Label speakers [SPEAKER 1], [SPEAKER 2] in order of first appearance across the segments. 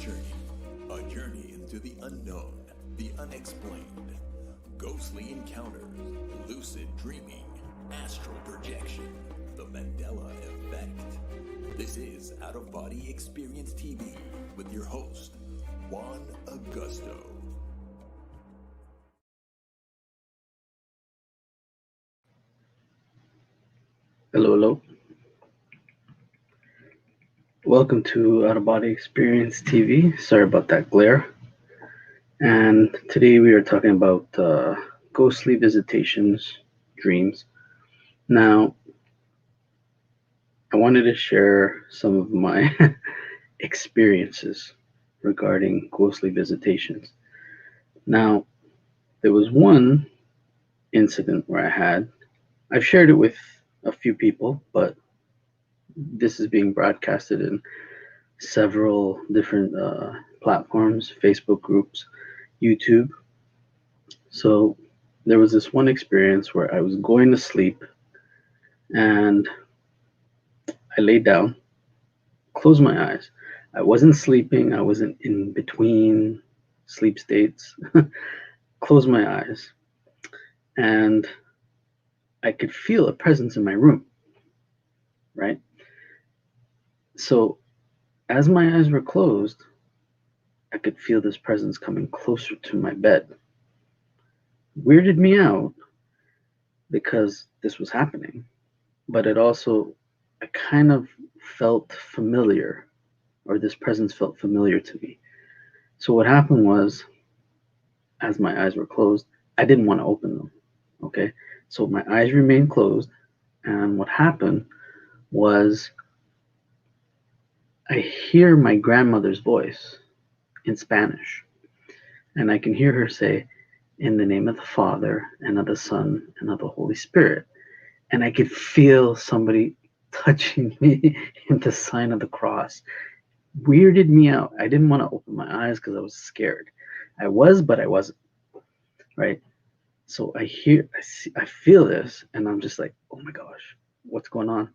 [SPEAKER 1] A journey into the unknown, the unexplained, ghostly encounters, lucid dreaming, astral projection, the Mandela effect. This is Out of Body Experience TV with your host, Juan Augusto.
[SPEAKER 2] Hello. Welcome to Out of Body Experience TV. Sorry about that glare. And today we are talking about ghostly visitations, dreams. Now, I wanted to share some of my experiences regarding ghostly visitations. Now, there was one incident where I've shared it with a few people, but this is being broadcasted in several different platforms, Facebook groups, YouTube. So there was this one experience where I was going to sleep and I laid down, closed my eyes. I wasn't sleeping, I wasn't in between sleep states. Closed my eyes and I could feel a presence in my room, right? So as my eyes were closed, I could feel this presence coming closer to my bed. Weirded me out because this was happening, but I kind of felt familiar, or this presence felt familiar to me. So what happened was, as my eyes were closed, I didn't want to open them. Okay, so my eyes remained closed, and what happened was I hear my grandmother's voice in Spanish, and I can hear her say, "In the name of the Father, and of the Son, and of the Holy Spirit." And I could feel somebody touching me in the sign of the cross. Weirded me out. I didn't want to open my eyes because I was scared. I was, but I wasn't, right? So I feel this, and I'm just like, oh my gosh, what's going on,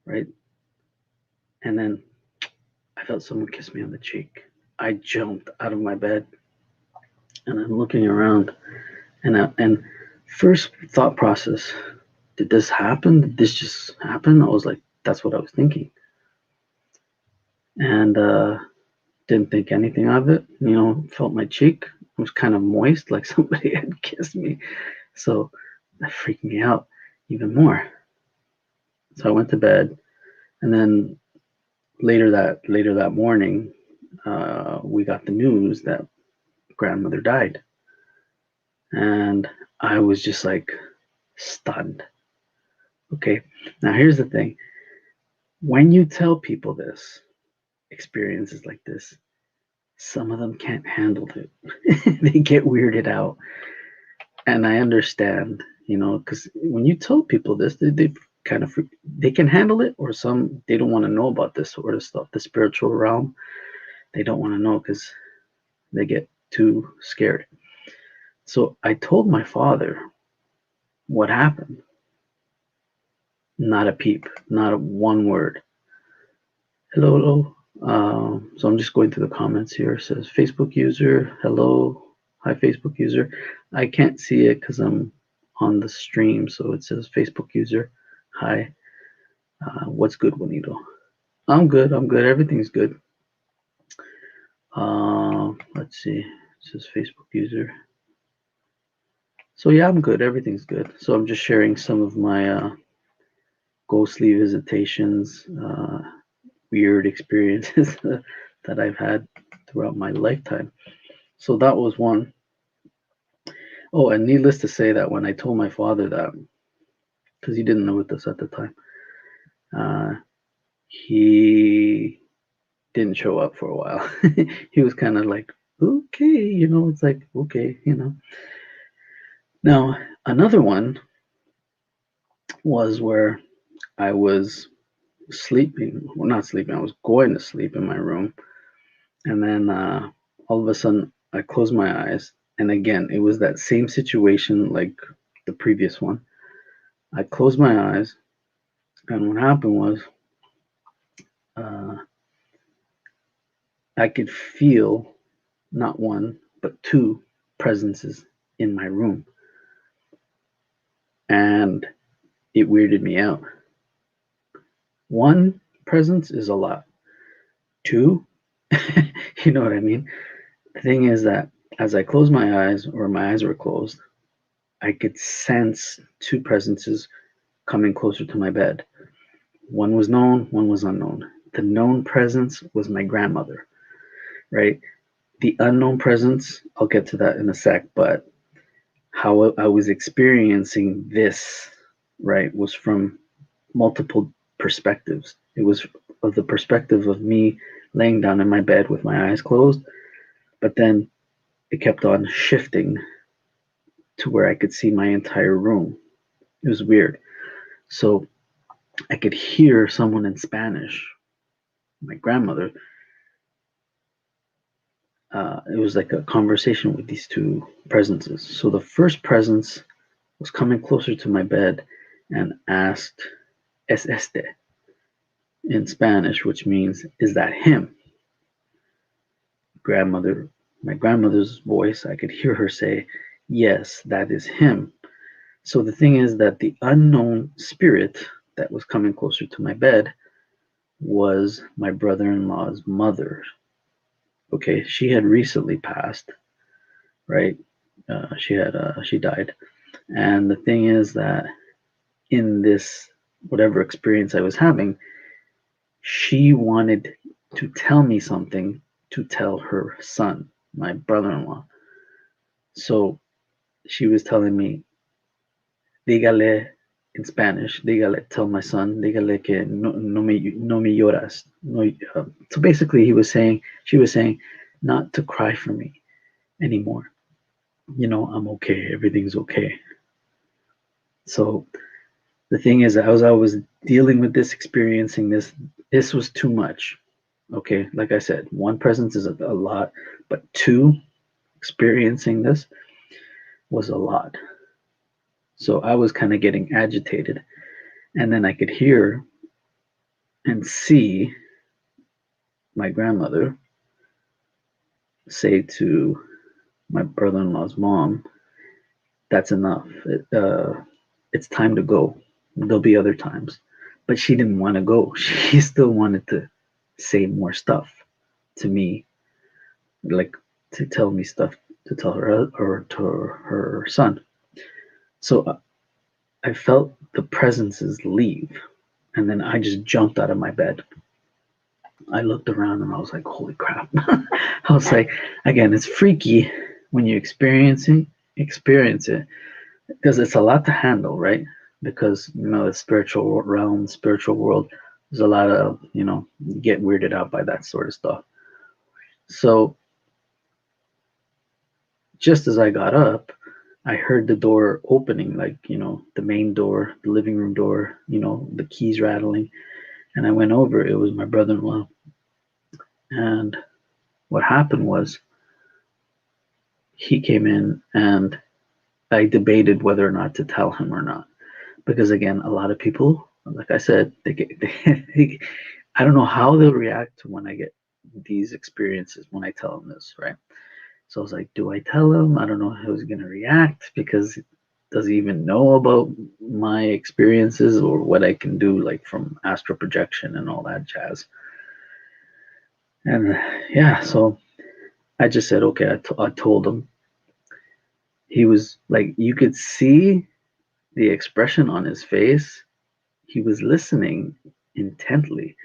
[SPEAKER 2] right? And then I felt someone kiss me on the cheek. I jumped out of my bed, and I'm looking around, and first thought process, did this happen? Did this just happen? I was like, that's what I was thinking, and didn't think anything of it. Felt my cheek. It was kind of moist, like somebody had kissed me. So that freaked me out even more. So I went to bed, and then later that morning, we got the news that grandmother died, and I was just like stunned. Okay, now here's the thing: when you tell people this experiences like this, some of them can't handle it. They get weirded out, and I understand, because when you tell people this, they kind of they can handle it, or some they don't want to know about this sort of stuff, the spiritual realm. They don't want to know because they get too scared. So I told my father what happened. Not a peep, not a one word. Hello. So I'm just going through the comments here. It says Facebook user, hello. Hi, Facebook user. I can't see it because I'm on the stream. So it says Facebook user. Hi. What's good, Juanito? I'm good. Everything's good. Let's see. It says Facebook user. So yeah, I'm good. Everything's good. So I'm just sharing some of my ghostly visitations, weird experiences that I've had throughout my lifetime. So that was one. Oh, and needless to say that when I told my father that, because he didn't know this at the time, uh, he didn't show up for a while. He was kind of like, okay, it's like, okay. Now, another one was where I was sleeping, well, not sleeping, I was going to sleep in my room. And then all of a sudden, I closed my eyes. And again, it was that same situation like the previous one. I closed my eyes. And what happened was uh, I could feel not one, but two presences in my room. And it weirded me out. One presence is a lot. Two, you know what I mean? The thing is that as I closed my eyes, or my eyes were closed, I could sense two presences coming closer to my bed. One was known, one was unknown. The known presence was my grandmother, right? The unknown presence, I'll get to that in a sec, but how I was experiencing this, right, was from multiple perspectives. It was of the perspective of me laying down in my bed with my eyes closed, but then it kept on shifting to where I could see my entire room. It was weird. So I could hear someone in Spanish, my grandmother. It was like a conversation with these two presences. So the first presence was coming closer to my bed and asked, "Es este?" in Spanish, which means, "Is that him?" Grandmother, my grandmother's voice, I could hear her say, "Yes, that is him." So the thing is that the unknown spirit that was coming closer to my bed was my brother-in-law's mother. Okay, she had recently passed, right? She died, and the thing is that in this whatever experience I was having, she wanted to tell me something to tell her son, my brother-in-law. So she was telling me, dígale in Spanish, dígale, tell my son, dígale que no me lloras. No, so basically, she was saying, not to cry for me anymore. I'm okay. Everything's okay. So the thing is, as I was dealing with this, experiencing this was too much. Okay, like I said, one presence is a lot, but two, experiencing this was a lot. So I was kind of getting agitated, and then I could hear and see my grandmother say to my brother-in-law's mom, "That's enough. It's time to go. There'll be other times." But she didn't want to go. She still wanted to say more stuff to me, like to tell me stuff to tell her or to her son. So I felt the presences leave, and then I just jumped out of my bed. I looked around and I was like, "Holy crap!" I was like, again, it's freaky when you experience it because it's a lot to handle, right? Because the spiritual realm, spiritual world, there's a lot of you get weirded out by that sort of stuff. So just as I got up, I heard the door opening, like, the main door, the living room door, the keys rattling. And I went over. It was my brother in law. And what happened was he came in and I debated whether or not to tell him or not. Because again, a lot of people, like I said, I don't know how they'll react when I get these experiences when I tell them this, right? So I was like, do I tell him? I don't know how he's gonna react because does he even know about my experiences or what I can do, like from astral projection and all that jazz? And yeah, so I just said, okay, I told him. He was like, you could see the expression on his face. He was listening intently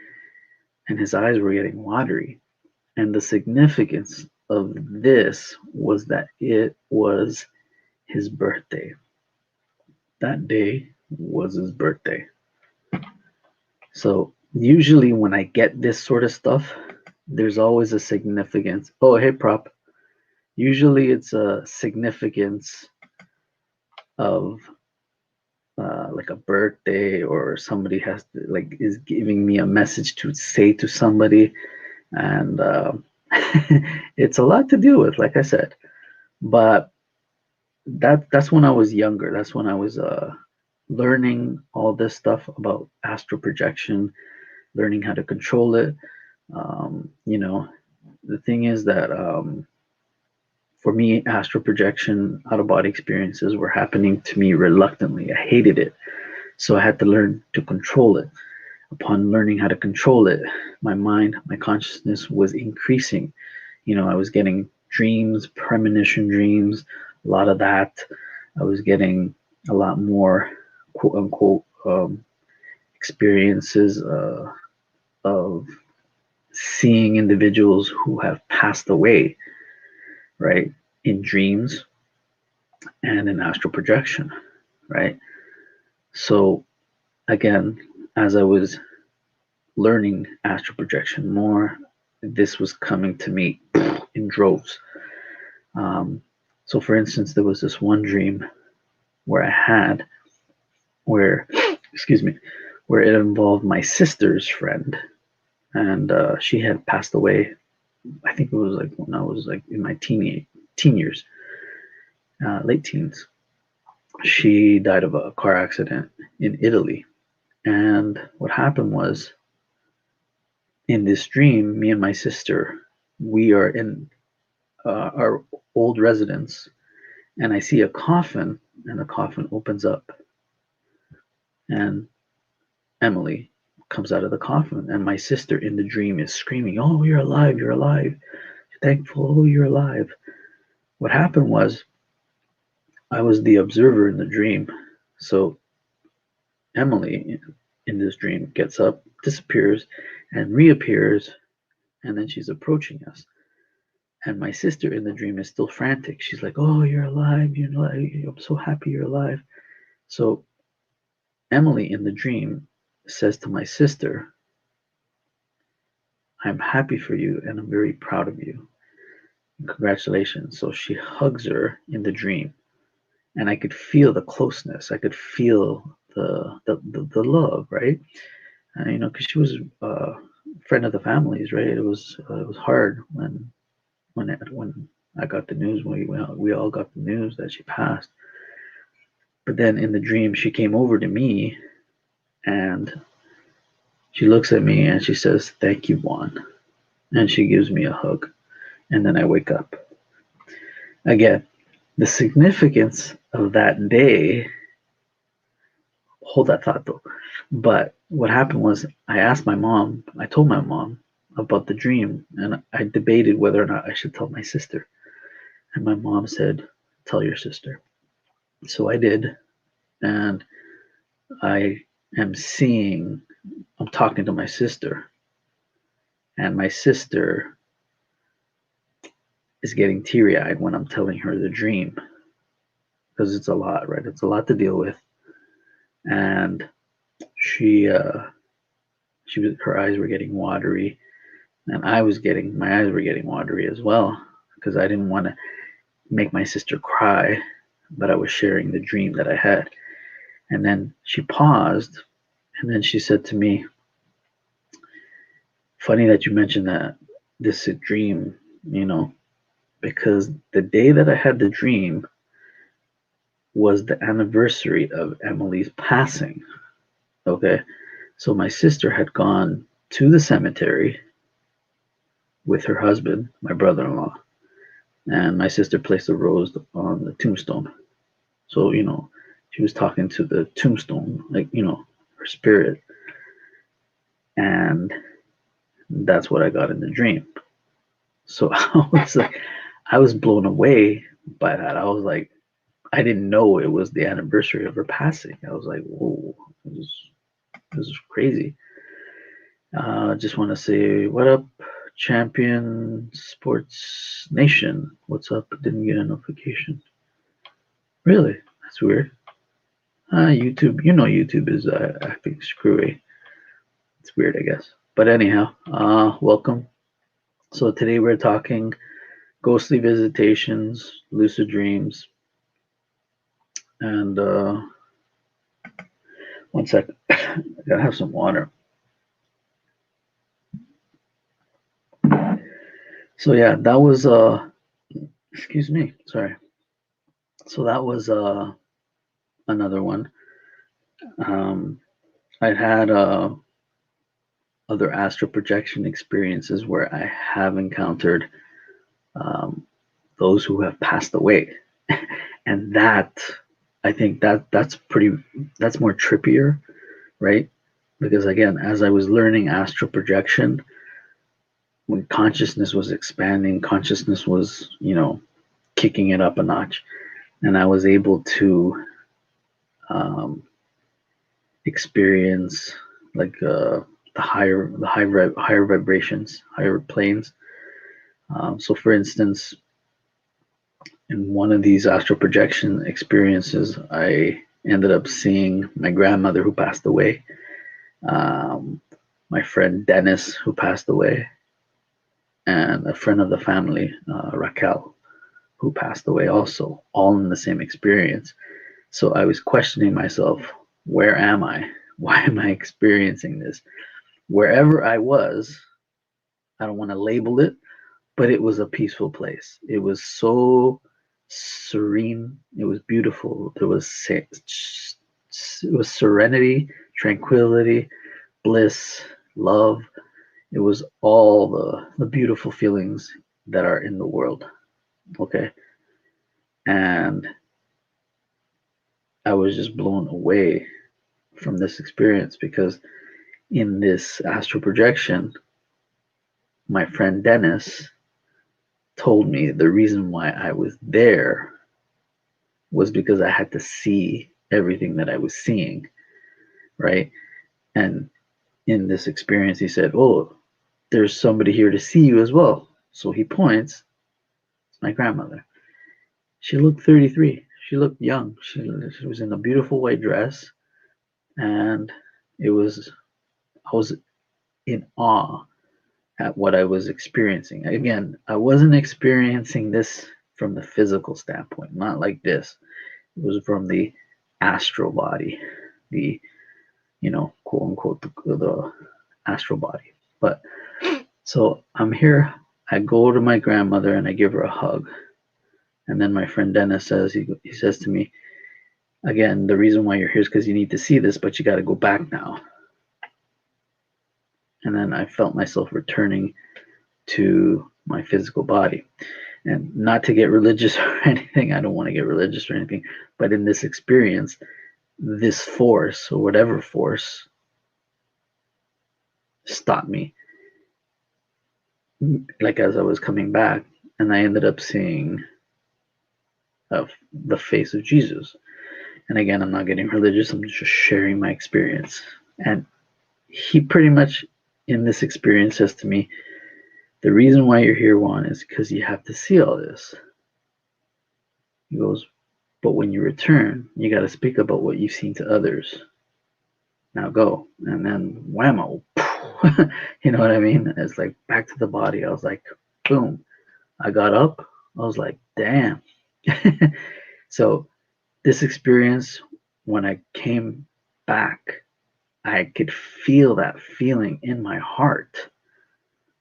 [SPEAKER 2] and his eyes were getting watery. And the significance of this was that it was his birthday. That day was his birthday. So usually when I get this sort of stuff, there's always a significance. Oh, hey, prop. Usually it's a significance of like a birthday or somebody has to, like, is giving me a message to say to somebody. And it's a lot to deal with, like I said. But that's when I was younger. That's when I was learning all this stuff about astral projection, learning how to control it. You know, the thing is that for me, astral projection, out of body experiences were happening to me reluctantly. I hated it. So I had to learn to control it. Upon learning how to control it, my mind, my consciousness was increasing. I was getting dreams, premonition dreams, a lot of that. I was getting a lot more quote unquote experiences of seeing individuals who have passed away, right, in dreams and in astral projection, right? So, again, as I was learning astral projection more, this was coming to me in droves. Um, so, for instance, there was this one dream where I had, where, excuse me, where it involved my sister's friend, and she had passed away. I think it was like when I was like in my teen years, late teens. She died of a car accident in Italy, and what happened was, in this dream, me and my sister, we are in our old residence, and I see a coffin, and the coffin opens up, and Emily comes out of the coffin, and my sister in the dream is screaming, "Oh, you're alive! You're alive! You're thankful! Oh, you're alive!" What happened was, I was the observer in the dream. So Emily in this dream gets up, disappears, and reappears, and then she's approaching us. And my sister in the dream is still frantic. She's like, "Oh, you're alive! You're alive! I'm so happy you're alive." So Emily in the dream says to my sister, "I'm happy for you and I'm very proud of you. Congratulations." So she hugs her in the dream, and I could feel the closeness. I could feel the love, right? Because she was a friend of the family's, right? It was hard when I got the news, when we all got the news that she passed. But then in the dream, she came over to me, and she looks at me and she says, "Thank you, Juan," and she gives me a hug, and then I wake up. Again, the significance of that day. Hold that thought though. But what happened was, I told my mom about the dream, and I debated whether or not I should tell my sister. And my mom said, "Tell your sister." So I did, and I am seeing, I'm talking to my sister, and my sister is getting teary eyed when I'm telling her the dream, because it's a lot, right? It's a lot to deal with. And her eyes were getting watery, and my eyes were getting watery as well, because I didn't want to make my sister cry, but I was sharing the dream that I had. And then she paused, and then she said to me, "Funny that you mentioned that this is a dream, you know, because the day that I had the dream was the anniversary of Emily's passing." Okay. So my sister had gone to the cemetery with her husband, my brother in law, and my sister placed a rose on the tombstone. So, she was talking to the tombstone, like, her spirit. And that's what I got in the dream. So I was blown away by that. I was like, I didn't know it was the anniversary of her passing. I was like, whoa, this is crazy. Just want to say, what up, Champion Sports Nation? What's up? Didn't get a notification. Really? That's weird. YouTube, YouTube is acting screwy. It's weird, I guess. But anyhow, welcome. So today we're talking ghostly visitations, lucid dreams, and one second. I gotta have some water. So yeah, that was excuse me, sorry. So that was another one. I had other astral projection experiences where I have encountered um, those who have passed away, and that I think that's more trippier, right? Because again, as I was learning astral projection, when consciousness was expanding, consciousness was, kicking it up a notch, and I was able to um, experience like higher vibrations, higher planes. So, for instance, in one of these astral projection experiences, I ended up seeing my grandmother who passed away, um, my friend Dennis who passed away, and a friend of the family, Raquel, who passed away also, all in the same experience. So I was questioning myself, where am I? Why am I experiencing this? Wherever I was, I don't want to label it, but it was a peaceful place. It was so serene. It was beautiful. It was serenity, tranquility, bliss, love. It was all the beautiful feelings that are in the world. Okay. And I was just blown away from this experience because in this astral projection, my friend Dennis told me the reason why I was there was because I had to see everything that I was seeing, right? And in this experience, he said, "Oh, there's somebody here to see you as well." So he points, it's my grandmother. She looked 33. She looked young. She was in a beautiful white dress, and it was I was in awe at what I was experiencing. Again, I wasn't experiencing this from the physical standpoint, not like this. It was from the astral body, the, quote unquote, the astral body. But so I'm here, I go to my grandmother and I give her a hug. And then my friend Dennis says, he says to me, again, the reason why you're here is because you need to see this, but you got to go back now. And then I felt myself returning to my physical body. And not to get religious or anything, I don't want to get religious or anything, but in this experience, this force or whatever force stopped me, like as I was coming back, and I ended up seeing the face of Jesus. And again, I'm not getting religious, I'm just sharing my experience. And he pretty much in this experience says to me, the reason why you're here, Juan, is because you have to see all this. He goes, but when you return, you got to speak about what you've seen to others. Now go. And then whammo. You know what I mean? It's like back to the body. I was like, boom. I got up. I was like, damn. So this experience, when I came back, I could feel that feeling in my heart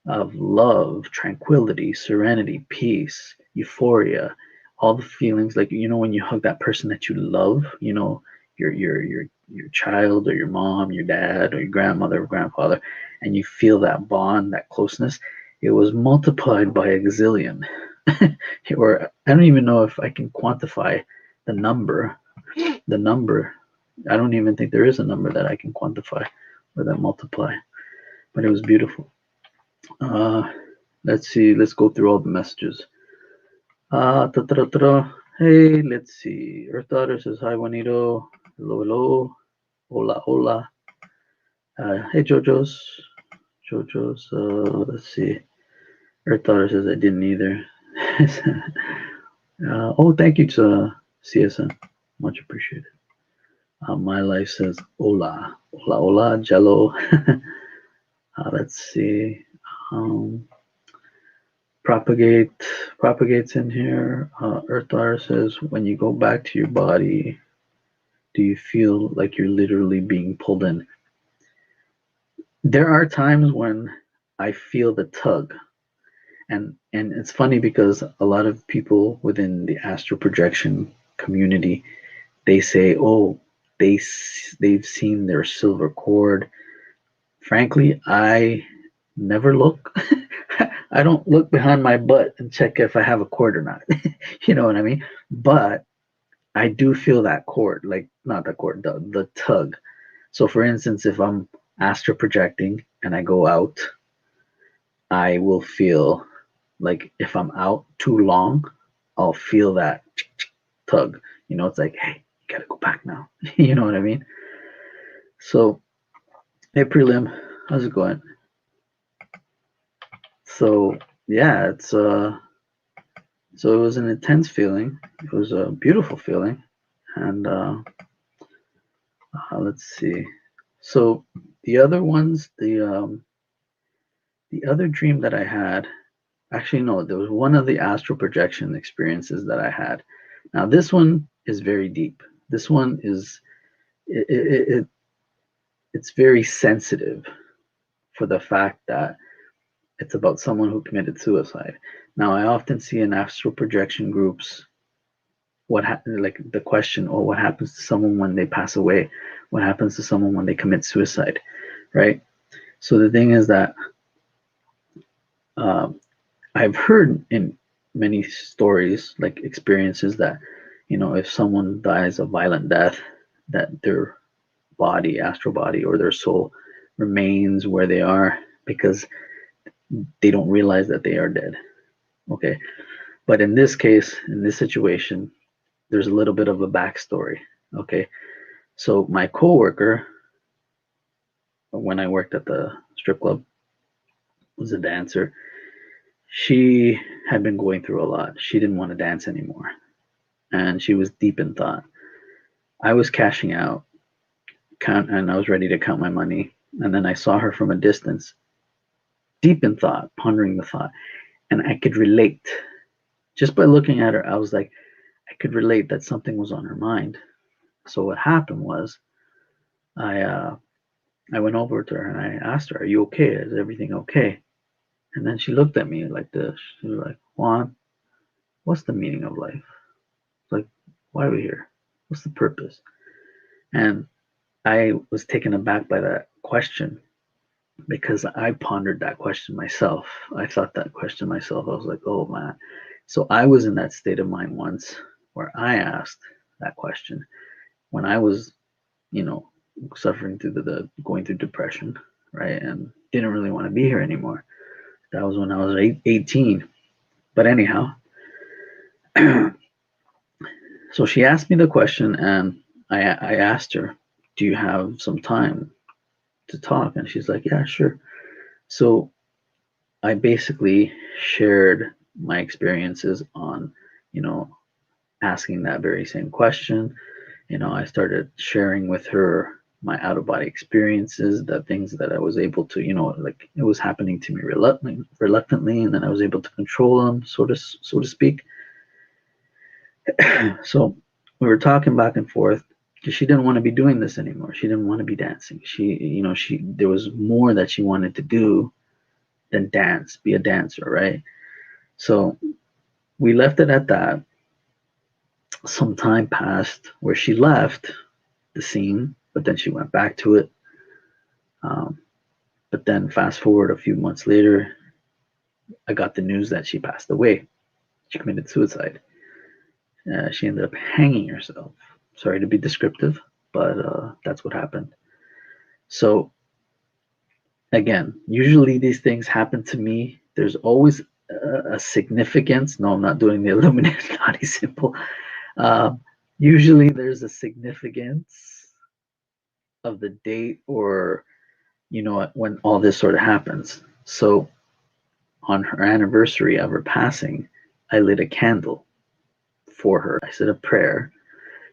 [SPEAKER 2] of love, tranquility, serenity, peace, euphoria, all the feelings, like, when you hug that person that you love, your child or your mom, your dad or your grandmother or grandfather, and you feel that bond, that closeness, it was multiplied by a gazillion. Or I don't even know if I can quantify the number. The number, I don't even think there is a number that I can quantify or that multiply, but it was beautiful. Let's see. Let's go through all the messages. Hey, let's see. Earth Daughter says, hi, Juanito. Hello, hello. Hola, hola. Hey, Jojo's. Let's see. Earth Daughter says, I didn't either. Oh, thank you to CSN. Much appreciated. My life says, hola. Hola, hola, Jello. Let's see. Propagates in here. Earth Daughter says, when you go back to your body, do you feel like you're literally being pulled in? There are times when I feel the tug, and it's funny because a lot of people within the astral projection community, they say, oh, they've seen their silver cord Frankly, I never look. I don't look behind my butt and check if I have a cord or not. You know what I mean? But I do feel that cord, like not the cord, the tug. So for instance, if I'm astral projecting and I go out, I will feel like if I'm out too long, I'll feel that tug. It's like, hey, you gotta go back now. You know what I mean? So, hey, prelim, how's it going? So, yeah, so it was an intense feeling. It was a beautiful feeling, and let's see. So the other ones, the other dream that I had, actually no, there was one of the astral projection experiences that I had. Now this one is very deep. This one is it it's very sensitive for the fact that it's about someone who committed suicide. Now I often see in astral projection groups like the question, oh, what happens to someone when they pass away? What happens to someone when they commit suicide? Right? So the thing is that um, I've heard in many stories, like experiences, that if someone dies a violent death, that their body, astral body, or their soul remains where they are because they don't realize that they are dead. Okay, but in this case, in this situation, there's a little bit of a backstory. Okay, so my coworker, when I worked at the strip club, was a dancer. She had been going through a lot. She didn't want to dance anymore, and she was deep in thought. I was cashing out, and I was ready to count my money, and then I saw her from a distance, deep in thought, pondering the thought, and I could relate just by looking at her. I was like, I could relate that something was on her mind. So what happened was, I uh, I went over to her and I asked her, "Are you okay? Is everything okay?" And then she looked at me like this. She was like, "Juan, what's the meaning of life? Like, why are we here? What's the purpose?" And I was taken aback by that question because I pondered that question myself. I thought that question myself. I was like, "Oh man." So I was in that state of mind once where I asked that question when I was, you know, suffering through the going through depression, right? And didn't really want to be here anymore. That was when I was 18. But anyhow, so she asked me the question, and I asked her, "Do you have some time to talk?" And she's like, "Yeah, sure." So I basically shared my experiences on, you know, asking that very same question. I started sharing with her my out of body experiences, the things that I was able to, like it was happening to me reluctantly, and then I was able to control them, so to speak. So we were talking back and forth because she didn't want to be doing this anymore. She didn't want to be dancing. She there was more that she wanted to do than dance, be a dancer, right? So we left it at that. Some time passed where she left the scene, but then she went back to it. Um, but then fast forward a few months later, I got the news that she passed away. She committed suicide. She ended up hanging herself. Sorry to be descriptive, but that's what happened. So again, usually these things happen to me. There's always a significance. No, I'm not doing the Illuminati symbol. Uh, Usually there's a significance of the date or when all this sort of happens. So on her anniversary of her passing, I lit a candle for her. I said a prayer,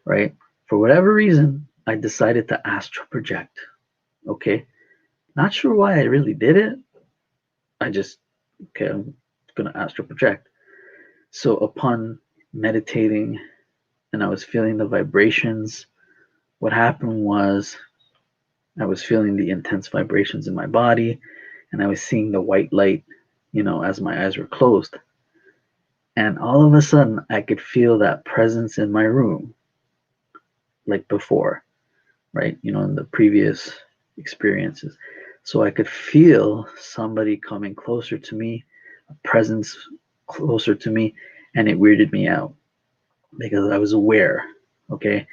[SPEAKER 2] right? For whatever reason, I decided to astral project. Okay. Not sure why I really did it. I just, okay, I'm going to astral project. So upon meditating and I was feeling the vibrations, what happened was I was feeling the intense vibrations in my body and I was seeing the white light, as my eyes were closed. And all of a sudden, I could feel that presence in my room, like before, right? In the previous experiences. So I could feel somebody coming closer to me, a presence closer to me, and it weirded me out because I was aware, okay,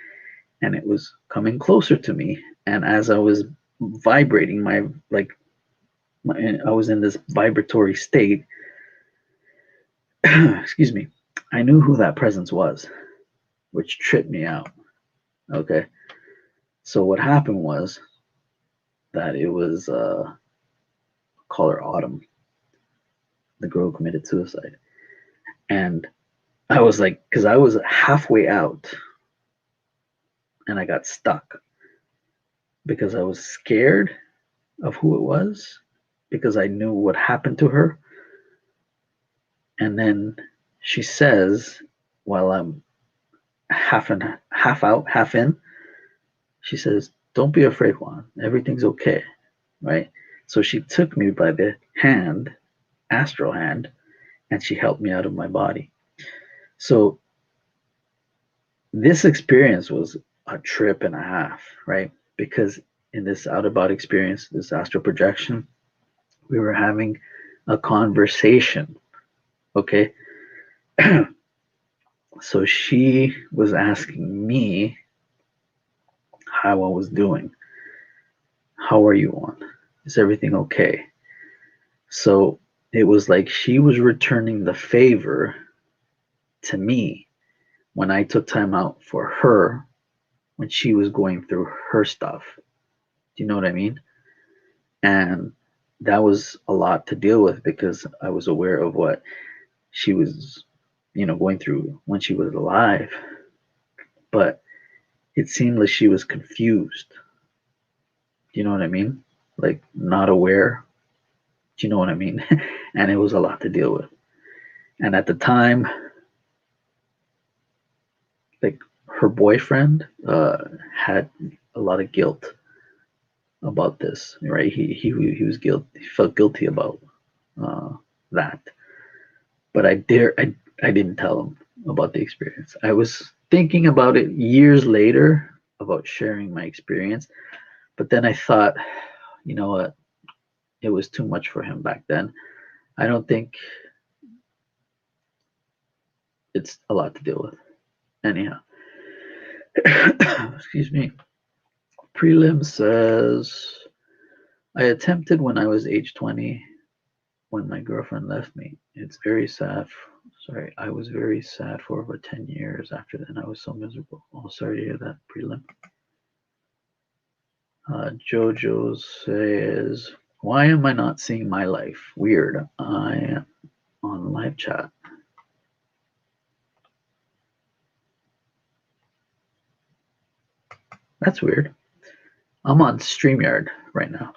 [SPEAKER 2] and it was coming closer to me, and as I was vibrating, I was in this vibratory state. Excuse me. I knew who that presence was, which tripped me out. Okay, so what happened was that it was call her Autumn, the girl who committed suicide, and I was like, because I was halfway out and I got stuck because I was scared of who it was because I knew what happened to her. And then she says, while I'm half out, half in, she says, "Don't be afraid, Juan. Everything's okay." Right? So she took me by the hand, astral hand, and she helped me out of my body. So this experience was a trip and a half, right? Because in this out of body experience, this astral projection, we were having a conversation. Okay. So she was asking me how I was doing. How are you on? Is everything okay? So it was like she was returning the favor to me when I took time out for her when she was going through her stuff. Do you know what I mean? And that was a lot to deal with because I was aware of what she was, going through when she was alive. But it seemed like she was confused. Do you know what I mean? Like not aware. Do you know what I mean? And it was a lot to deal with. And at the time, like her boyfriend had a lot of guilt about this, right? He was guilt. He felt guilty about uh, that. But I didn't tell him about the experience. I was thinking about it years later about sharing my experience, but then I thought, you know what? It was too much for him back then. I don't think it's a lot to deal with. Anyhow, excuse me. Prelim says I attempted when I was age 20 when my girlfriend left me. It's very sad. Sorry, I was very sad for over 10 years after then. I was so miserable. Oh, sorry to hear that, Prelim. Jojo says, why am I not seeing my life? Weird. I am on live chat. That's weird. I'm on StreamYard right now.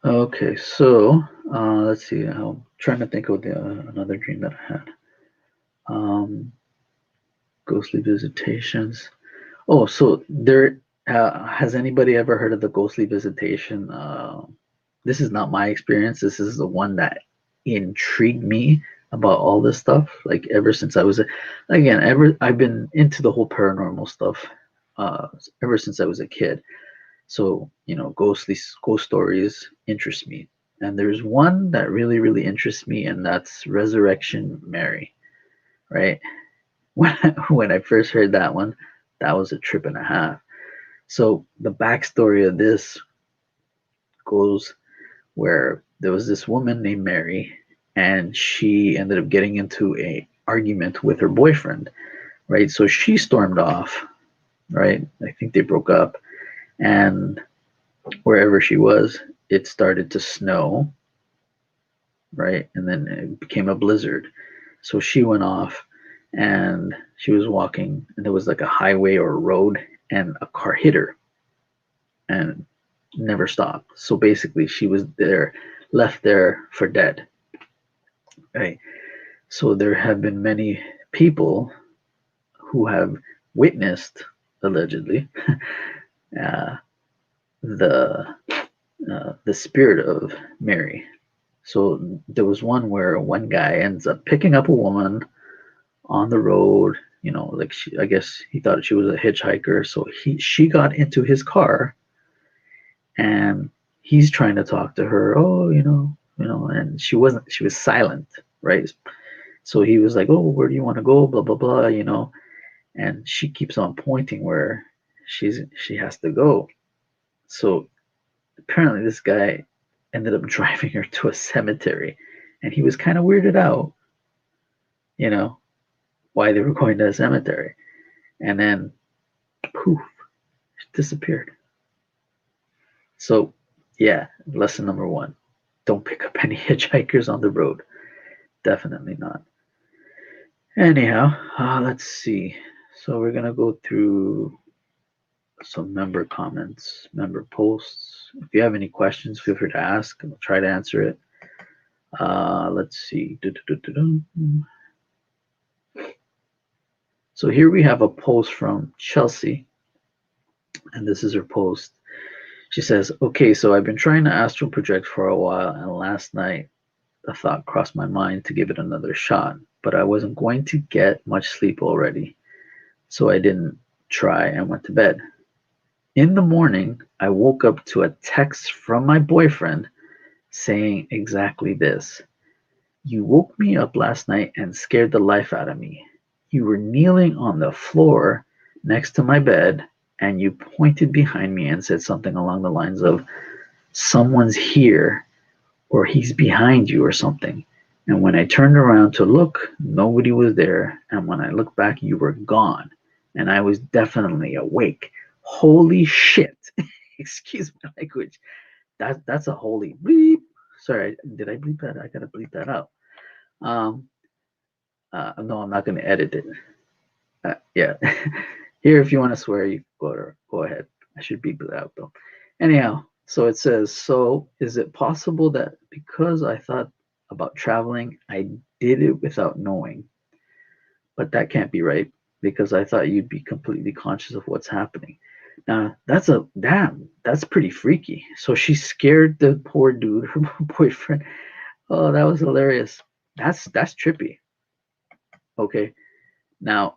[SPEAKER 2] Okay, so let's see. I'm trying to think of another dream that I had. Ghostly visitations. Oh, so there has anybody ever heard of the ghostly visitation? This is not my experience. This is the one that intrigued me about all this stuff. Like ever since I was, I've been into the whole paranormal stuff ever since I was a kid. So ghost stories interest me, and there's one that really, really interests me, and that's Resurrection Mary, right? When I first heard that one, that was a trip and a half. So the backstory of this goes where there was this woman named Mary, and she ended up getting into a argument with her boyfriend, right? So she stormed off, right? I think they broke up, and wherever she was, it started to snow, right? And then it became a blizzard. So she went off and she was walking, and there was like a highway or a road, and a car hit her and never stopped. So basically, she was left there for dead, right? So there have been many people who have witnessed, allegedly, uh, the the spirit of Mary. So there was one where one guy ends up picking up a woman on the road, like I guess he thought she was a hitchhiker, so she got into his car, and he's trying to talk to her. Oh, and she wasn't. She was silent, right? So he was like, "Oh, where do you want to go?" Blah blah blah, and she keeps on pointing where she has to go. So apparently, this guy ended up driving her to a cemetery, and he was kind of weirded out, you know, why they were going to a cemetery, and then poof, disappeared. So, yeah, lesson number one: don't pick up any hitchhikers on the road. Definitely not. Anyhow, let's see. So we're gonna go through some member comments, member posts. If you have any questions, feel free to ask. I'll try to answer it. Let's see. So here we have a post from Chelsea, and this is her post. She says, "Okay, so I've been trying to astral project for a while, and last night the thought crossed my mind to give it another shot, but I wasn't going to get much sleep already, so I didn't try and went to bed. In the morning, I woke up to a text from my boyfriend saying exactly this. You woke me up last night and scared the life out of me. You were kneeling on the floor next to my bed and you pointed behind me and said something along the lines of, someone's here or he's behind you or something. And when I turned around to look, nobody was there. And when I looked back, you were gone. And I was definitely awake. Holy shit." Excuse my language. That's a holy bleep. Sorry, did I bleep that? I gotta bleep that out. Um, no, I'm not gonna edit it. Yeah. Here, if you want to swear, you go ahead. I should beep it out though. Anyhow, so it says, so is it possible that because I thought about traveling, I did it without knowing? But that can't be right because I thought you'd be completely conscious of what's happening. Now, that's pretty freaky. So she scared the poor dude, her boyfriend. Oh, that was hilarious. That's trippy. Okay. Now,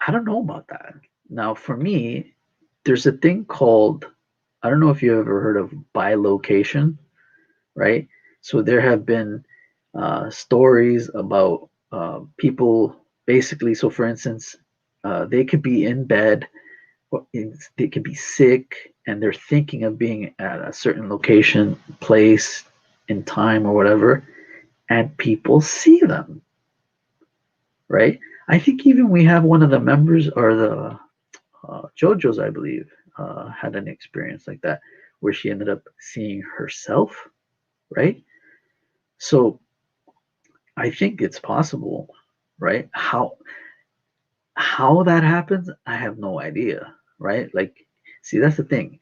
[SPEAKER 2] I don't know about that. Now, for me, there's a thing called, I don't know if you ever heard of bilocation, right? So there have been stories about people basically. So, for instance, they could be in bed, or they could be sick, and they're thinking of being at a certain location, place, in time, or whatever, and people see them, right? I think even we have one of the members, or the JoJo's, I believe, had an experience like that where she ended up seeing herself, right? So I think it's possible, right? How that happens, I have no idea, right? Like, see, that's the thing.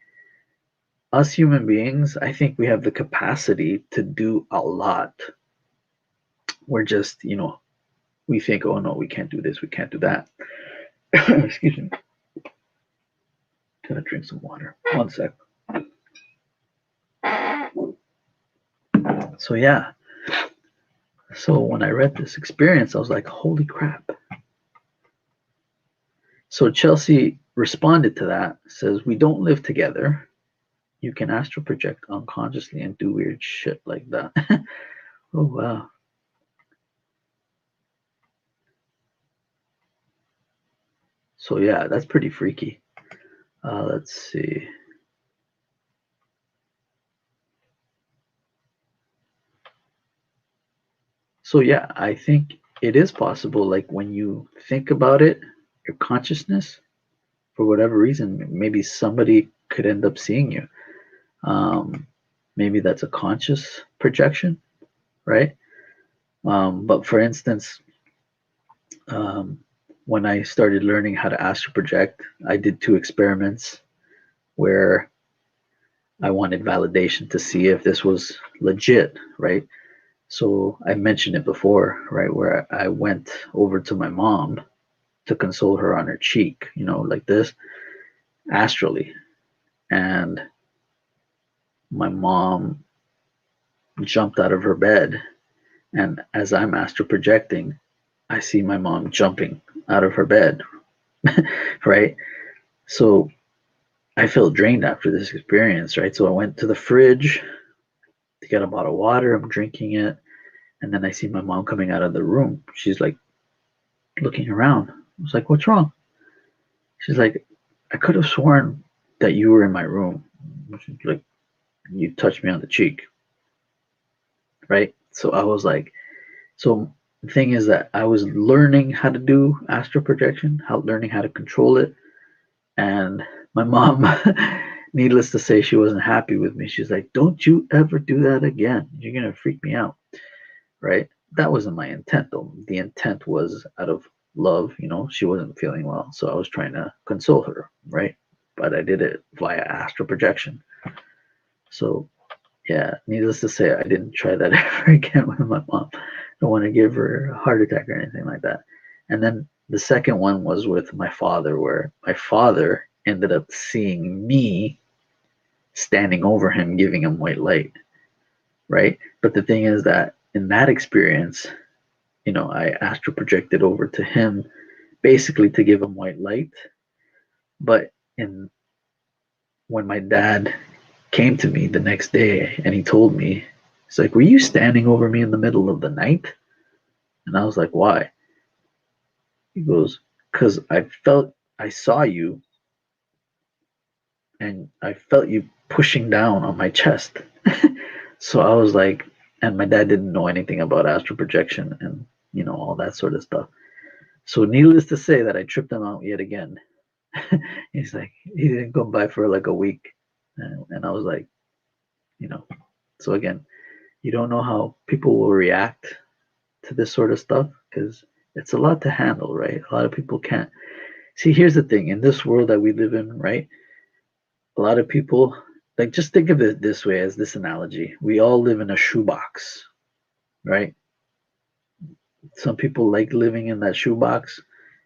[SPEAKER 2] Us human beings, I think we have the capacity to do a lot. We're just, we think, oh no, we can't do this, we can't do that. Excuse me. Gotta drink some water. One sec. So yeah. So when I read this experience, I was like, holy crap. So Chelsea responded to that, says, we don't live together. You can astral project unconsciously and do weird shit like that. Oh wow. So yeah, that's pretty freaky. Let's see. So yeah, I think it is possible. Like when you think about it, your consciousness, for whatever reason, maybe somebody could end up seeing you. Maybe that's a conscious projection, right? But for instance, um, when I started learning how to astral project, I did 2 experiments where I wanted validation to see if this was legit, right? So I mentioned it before, right? Where I went over to my mom to console her on her cheek, like this, astrally. And my mom jumped out of her bed. And as I'm astral projecting, I see my mom jumping out of her bed, right? So I felt drained after this experience, right? So I went to the fridge to get a bottle of water. I'm drinking it, and then I see my mom coming out of the room. She's like looking around. I was like, "What's wrong?" She's like, "I could have sworn that you were in my room. Like you touched me on the cheek, right?" So I was like, so the thing is that I was learning how to do astral projection, learning how to control it, and my mom, needless to say, she wasn't happy with me. She's like, "Don't you ever do that again. You're gonna freak me out." Right? That wasn't my intent though. The intent was out of love, she wasn't feeling well. So I was trying to console her, right? But I did it via astral projection. So yeah, needless to say, I didn't try that ever again with my mom. I don't want to give her a heart attack or anything like that. And then the second one was with my father, where my father ended up seeing me standing over him, giving him white light, right? But the thing is that in that experience, I astral projected over to him basically to give him white light. But in when my dad came to me the next day and he told me, he's like, "Were you standing over me in the middle of the night?" And I was like, "Why?" He goes, "Because I saw you and I felt you pushing down on my chest." So I was like, and my dad didn't know anything about astral projection and, all that sort of stuff. So needless to say that I tripped him out yet again. He's like, he didn't come by for like a week. And I was like, you know, so again, you don't know how people will react to this sort of stuff because it's a lot to handle, right? A lot of people can't. See, here's the thing in this world that we live in, right? A lot of people, like, just think of it this way as this analogy. We all live in a shoebox, right? Some people like living in that shoebox,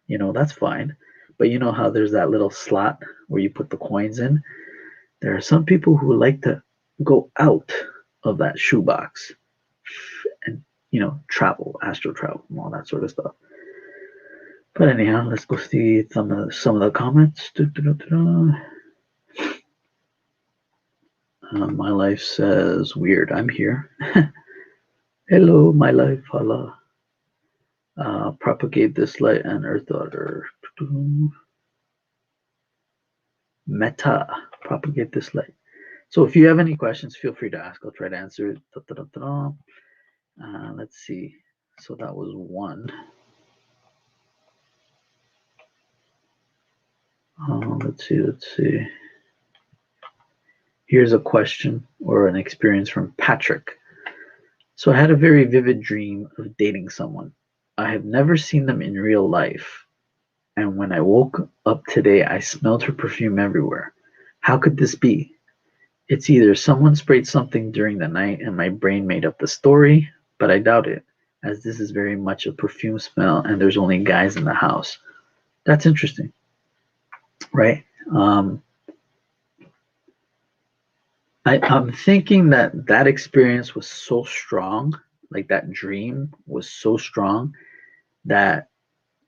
[SPEAKER 2] that's fine. But you know how there's that little slot where you put the coins in? There are some people who like to go out of that shoebox and, travel, astral travel, and all that sort of stuff. But anyhow, let's go see some of the comments. My life says, "Weird, I'm here." Hello, my life, Allah. Propagate this light and earth daughter. Meta, propagate this light. So if you have any questions, feel free to ask. I'll try to answer it. Let's see. So that was one. Let's see. Here's a question or an experience from Patrick. So I had a very vivid dream of dating someone. I have never seen them in real life. And when I woke up today, I smelled her perfume everywhere. How could this be? It's either someone sprayed something during the night and my brain made up the story, but I doubt it, as this is very much a perfume smell and there's only guys in the house. That's interesting, right? I'm thinking that experience was so strong, like that dream was so strong that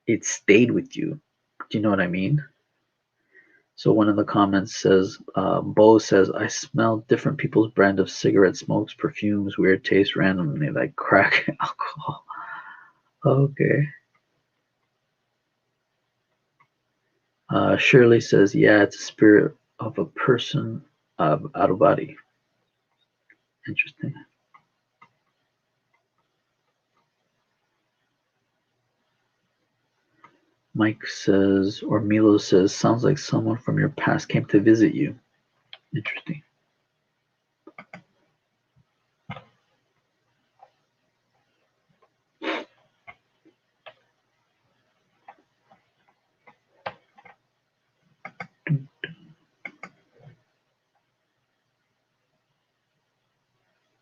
[SPEAKER 2] it stayed with you. Do you know what I mean? So one of the comments says, Bo says, "I smell different people's brand of cigarette smokes, perfumes, weird taste randomly, like crack alcohol." Okay. Shirley says, "Yeah, it's a spirit of a person out of body." Interesting. Mike says, or Milo says, "Sounds like someone from your past came to visit you." Interesting.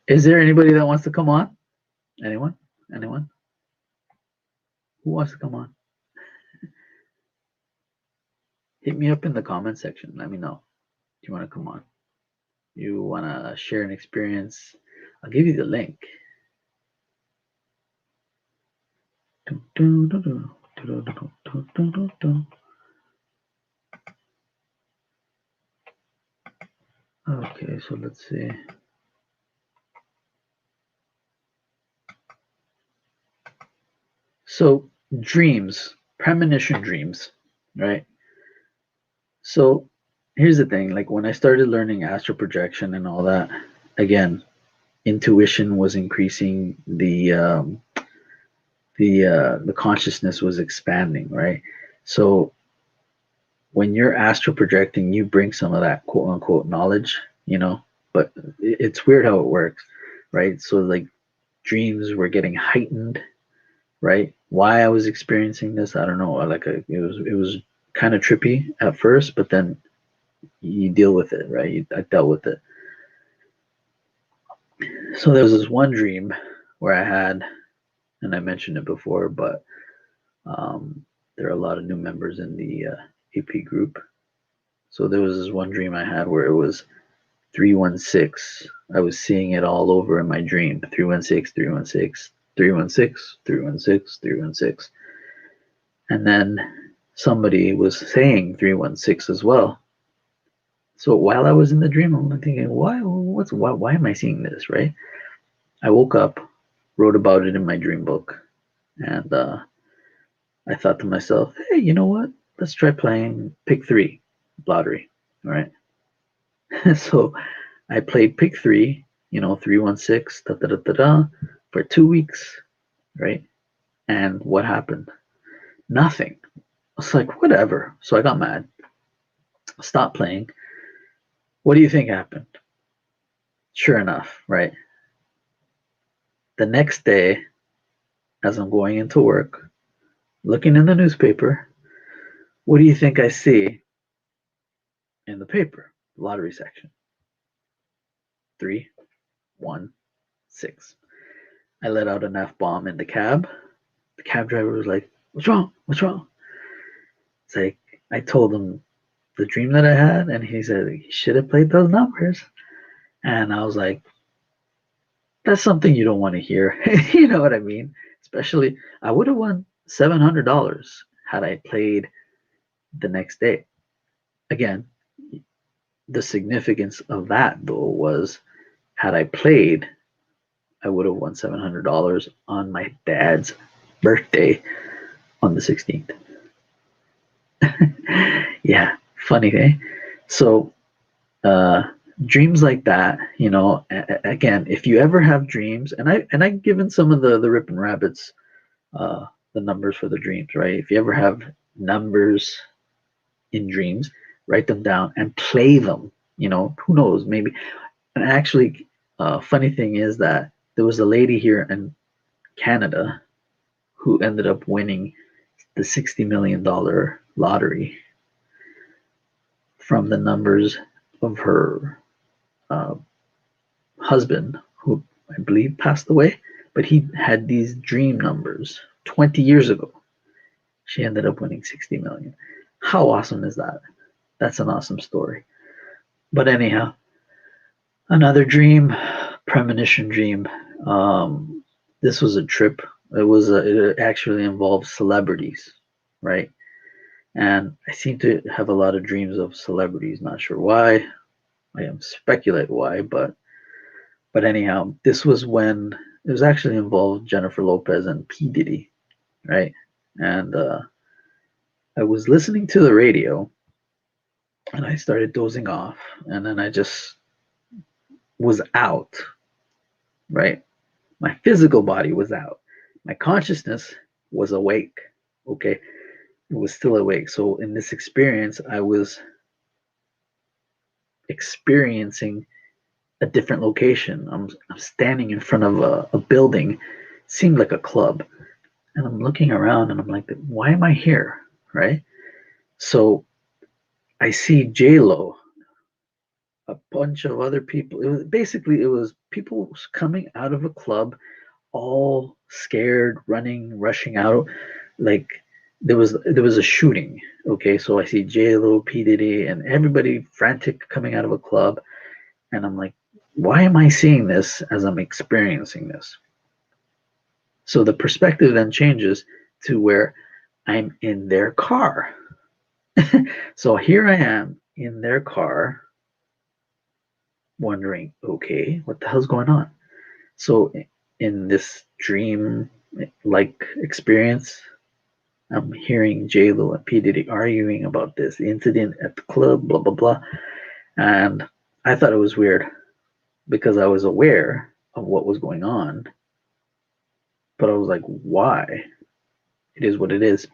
[SPEAKER 2] Is there anybody that wants to come on? Anyone? Anyone? Who wants to come on? Hit me up in the comment section. Let me know. Do you want to come on? You want to share an experience? I'll give you the link. Okay, so let's see. So dreams, premonition dreams, right? So here's the thing, like when I started learning astral projection and all that, again, intuition was increasing, the consciousness was expanding, right? So when you're astral projecting, you bring some of that quote unquote knowledge, but it's weird how it works, right? So like dreams were getting heightened, right? Why I was experiencing this, I don't know. It was kind of trippy at first, but then you deal with it, right? I dealt with it. So there was this one dream where I had, and I mentioned it before, but there are a lot of new members in the AP group. So there was this one dream I had where it was 316. I was seeing it all over in my dream. 316, 316, 316, 316, 316. And then somebody was saying 316 as well. So while I was in the dream, I'm thinking, why am I seeing this, right? I woke up, wrote about it in my dream book, and I thought to myself, hey, you know what? Let's try playing pick three lottery. All right. So I played pick three, 316, da da da da da, for 2 weeks, right? And what happened? Nothing. I was like, whatever. So I got mad, stopped playing. What do you think happened? Sure enough, right? The next day, as I'm going into work, looking in the newspaper, what do you think I see in the paper? Lottery section. 316. I let out an F bomb in the cab. The cab driver was like, what's wrong? What's wrong? It's like, I told him the dream that I had, and he said, you should have played those numbers. And I was like, that's something you don't want to hear. You know what I mean? Especially, I would have won $700 had I played the next day. Again, the significance of that, though, was had I played, I would have won $700 on my dad's birthday on the 16th. Yeah, funny, eh? So, uh, dreams like that, again, if you ever have dreams, and I've given some of the Rippin' Rabbits the numbers for the dreams, right? If you ever have numbers in dreams, write them down and play them. Who knows? Maybe. And actually, funny thing is that there was a lady here in Canada who ended up winning the $60 million lottery from the numbers of her uh, husband, who I believe passed away, but he had these dream numbers 20 years ago. She ended up winning 60 million. How awesome is that? That's an awesome story. But anyhow, another dream, premonition dream. This was a trip. It actually involved celebrities, right? And I seem to have a lot of dreams of celebrities. Not sure why. I am speculate why, but anyhow, this was when it was actually involved Jennifer Lopez and P Diddy, right? And I was listening to the radio, and I started dozing off, and then I just was out, right? My physical body was out. My consciousness was awake. Okay. It was still awake. So in this experience, I was experiencing a different location. I'm standing in front of a building, seemed like a club. And I'm looking around and I'm like, why am I here? Right. So I see J Lo, a bunch of other people. It was people coming out of a club, all scared, running, rushing out. Like there was a shooting. Okay, so I see J Lo, P Diddy, and everybody frantic coming out of a club, and I'm like, why am I seeing this as I'm experiencing this? So the perspective then changes to where I'm in their car. So here I am in their car, wondering, okay, what the hell's going on? So in this dream like experience, I'm hearing J Lo and P Diddy arguing about this incident at the club, blah blah blah, and I thought it was weird because I was aware of what was going on, but I was like, why? It is what it is.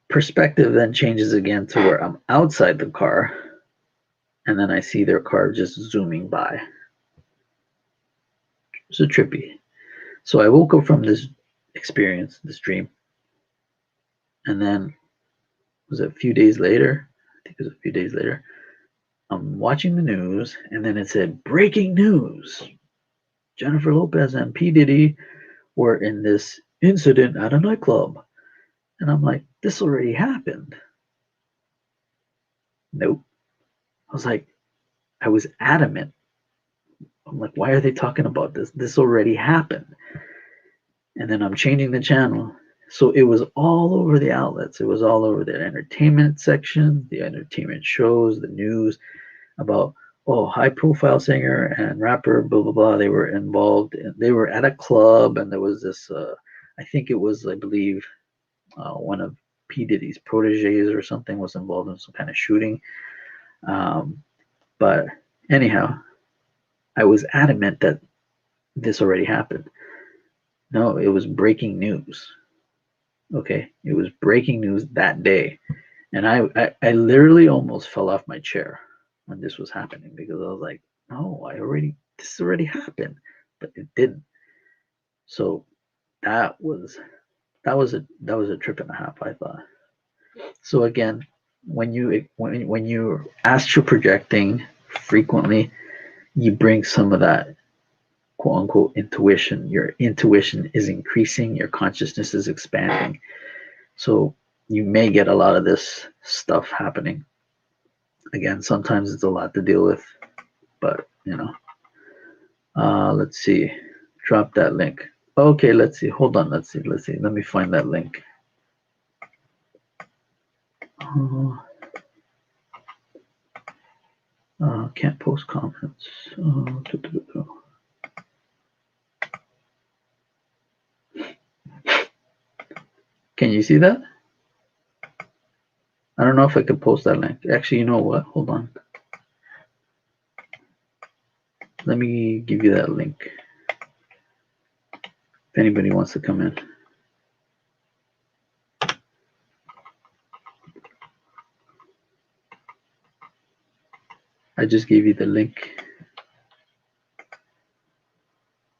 [SPEAKER 2] Perspective then changes again to where I'm outside the car, and then I see their car just zooming by. So trippy. So I woke up from this experience, this dream, and then was it a few days later? I think it was a few days later. I'm watching the news, and then it said breaking news: Jennifer Lopez and P Diddy were in this incident at a nightclub, and I'm like, this already happened. Nope. I was like, I was adamant. I'm like, why are they talking about this? This already happened. And then I'm changing the channel. So it was all over the outlets. It was all over the entertainment section, the entertainment shows, the news about, oh, high profile singer and rapper, blah, blah, blah. They were involved. They were at a club, and there was this, I think it was, I believe, one of P. Diddy's proteges or something was involved in some kind of shooting. But anyhow, I was adamant that this already happened. No, it was breaking news. Okay, it was breaking news that day, and I literally almost fell off my chair when this was happening because I was like, no, this already happened, but it didn't. So that was a trip and a half, I thought. So again, when you're astral projecting frequently, you bring some of that quote unquote intuition. Your intuition is increasing, your consciousness is expanding. So you may get a lot of this stuff happening. Again, sometimes it's a lot to deal with, but let's see. Drop that link. Okay, let's see. Hold on. Let's see. Let me find that link. Can't post comments. Can you see that? I don't know if I could post that link. Actually, you know what? Hold on. Let me give you that link. If anybody wants to come in. I just gave you the link.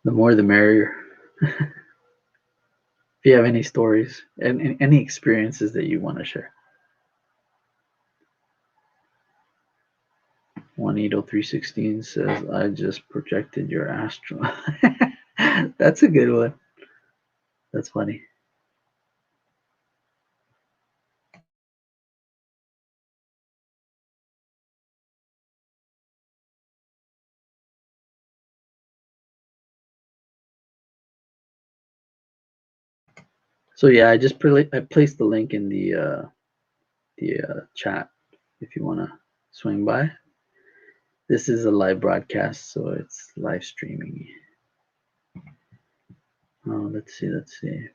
[SPEAKER 2] The more the merrier. If you have any stories and any experiences that you want to share. Juanito316 says, I just projected your astral. That's a good one. That's funny. So yeah, I placed the link in the chat if you want to swing by. This is a live broadcast, so it's live streaming. Oh, let's see.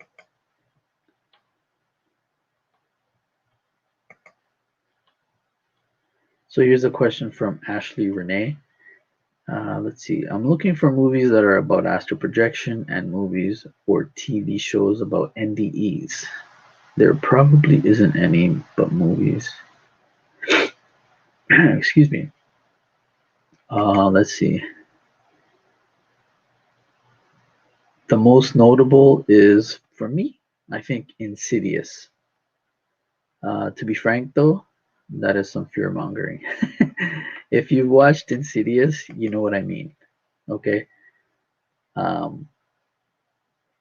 [SPEAKER 2] So here's a question from Ashley Renee. Let's see. I'm looking for movies that are about astral projection and movies or TV shows about NDEs. There probably isn't any, but movies. Excuse me. Let's see. The most notable is, for me, I think Insidious. To be frank, though, that is some fear mongering. If you've watched Insidious, you know what I mean. Okay. Um,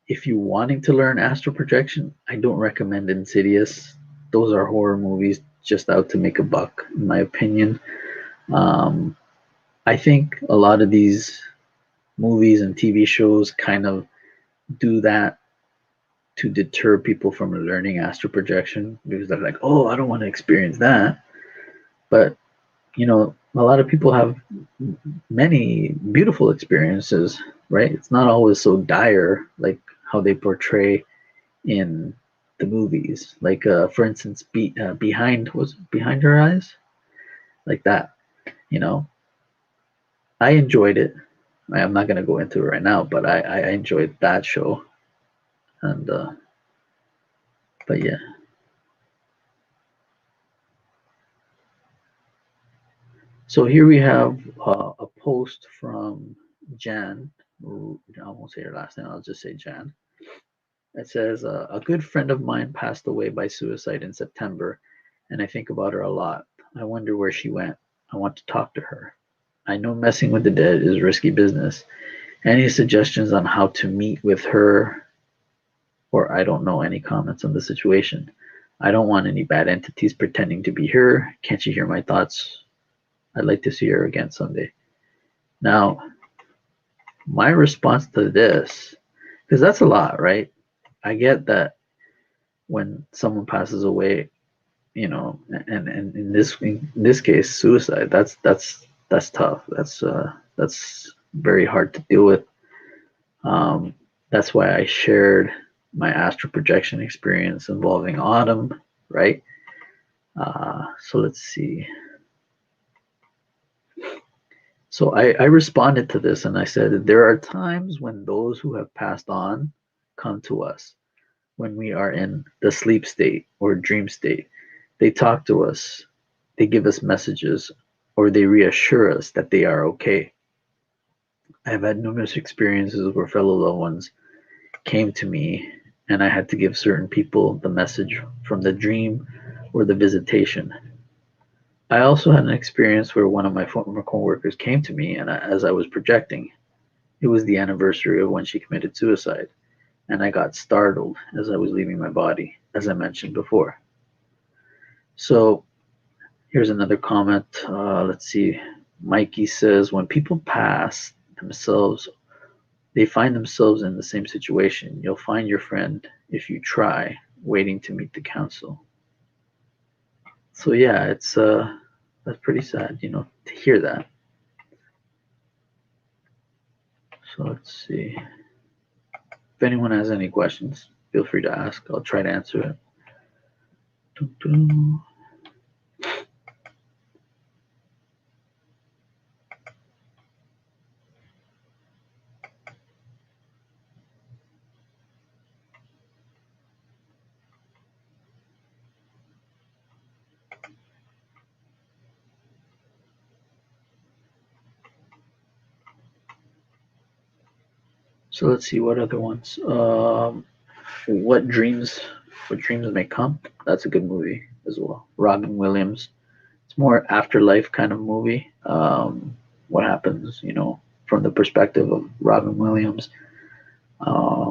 [SPEAKER 2] if you're wanting to learn astral projection, I don't recommend Insidious. Those are horror movies just out to make a buck, in my opinion. I think a lot of these movies and TV shows kind of do that to deter people from learning astral projection because they're like, oh, I don't want to experience that. But a lot of people have many beautiful experiences, right? It's not always so dire like how they portray in the movies. Like, for instance, behind her eyes, like that. You know, I enjoyed it. I'm not gonna go into it right now, but I enjoyed that show, and but yeah. So here we have a post from Jan. I won't say her last name. I'll just say Jan. It says, a good friend of mine passed away by suicide in September, and I think about her a lot. I wonder where she went. I want to talk to her. I know messing with the dead is risky business. Any suggestions on how to meet with her? Or I don't know, any comments on the situation. I don't want any bad entities pretending to be her. Can't you hear my thoughts? I'd like to see her again someday. Now, my response to this, because that's a lot, right? I get that when someone passes away, and in this case, suicide. That's tough. That's very hard to deal with. That's why I shared my astral projection experience involving Autumn, right? So let's see. So I responded to this and I said, there are times when those who have passed on come to us when we are in the sleep state or dream state. They talk to us, they give us messages, or they reassure us that they are okay. I've had numerous experiences where fellow loved ones came to me and I had to give certain people the message from the dream or the visitation. I also had an experience where one of my former coworkers came to me and as I was projecting, it was the anniversary of when she committed suicide, and I got startled as I was leaving my body, as I mentioned before. So here's another comment. Let's see. Mikey says, when people pass themselves, they find themselves in the same situation. You'll find your friend if you try, waiting to meet the council. So yeah, it's that's pretty sad, to hear that. So let's see. If anyone has any questions, feel free to ask. I'll try to answer it. Doo-doo. So let's see what other ones. What dreams? What dreams may come? That's a good movie as well. Robin Williams. It's more afterlife kind of movie. What happens, from the perspective of Robin Williams. Uh,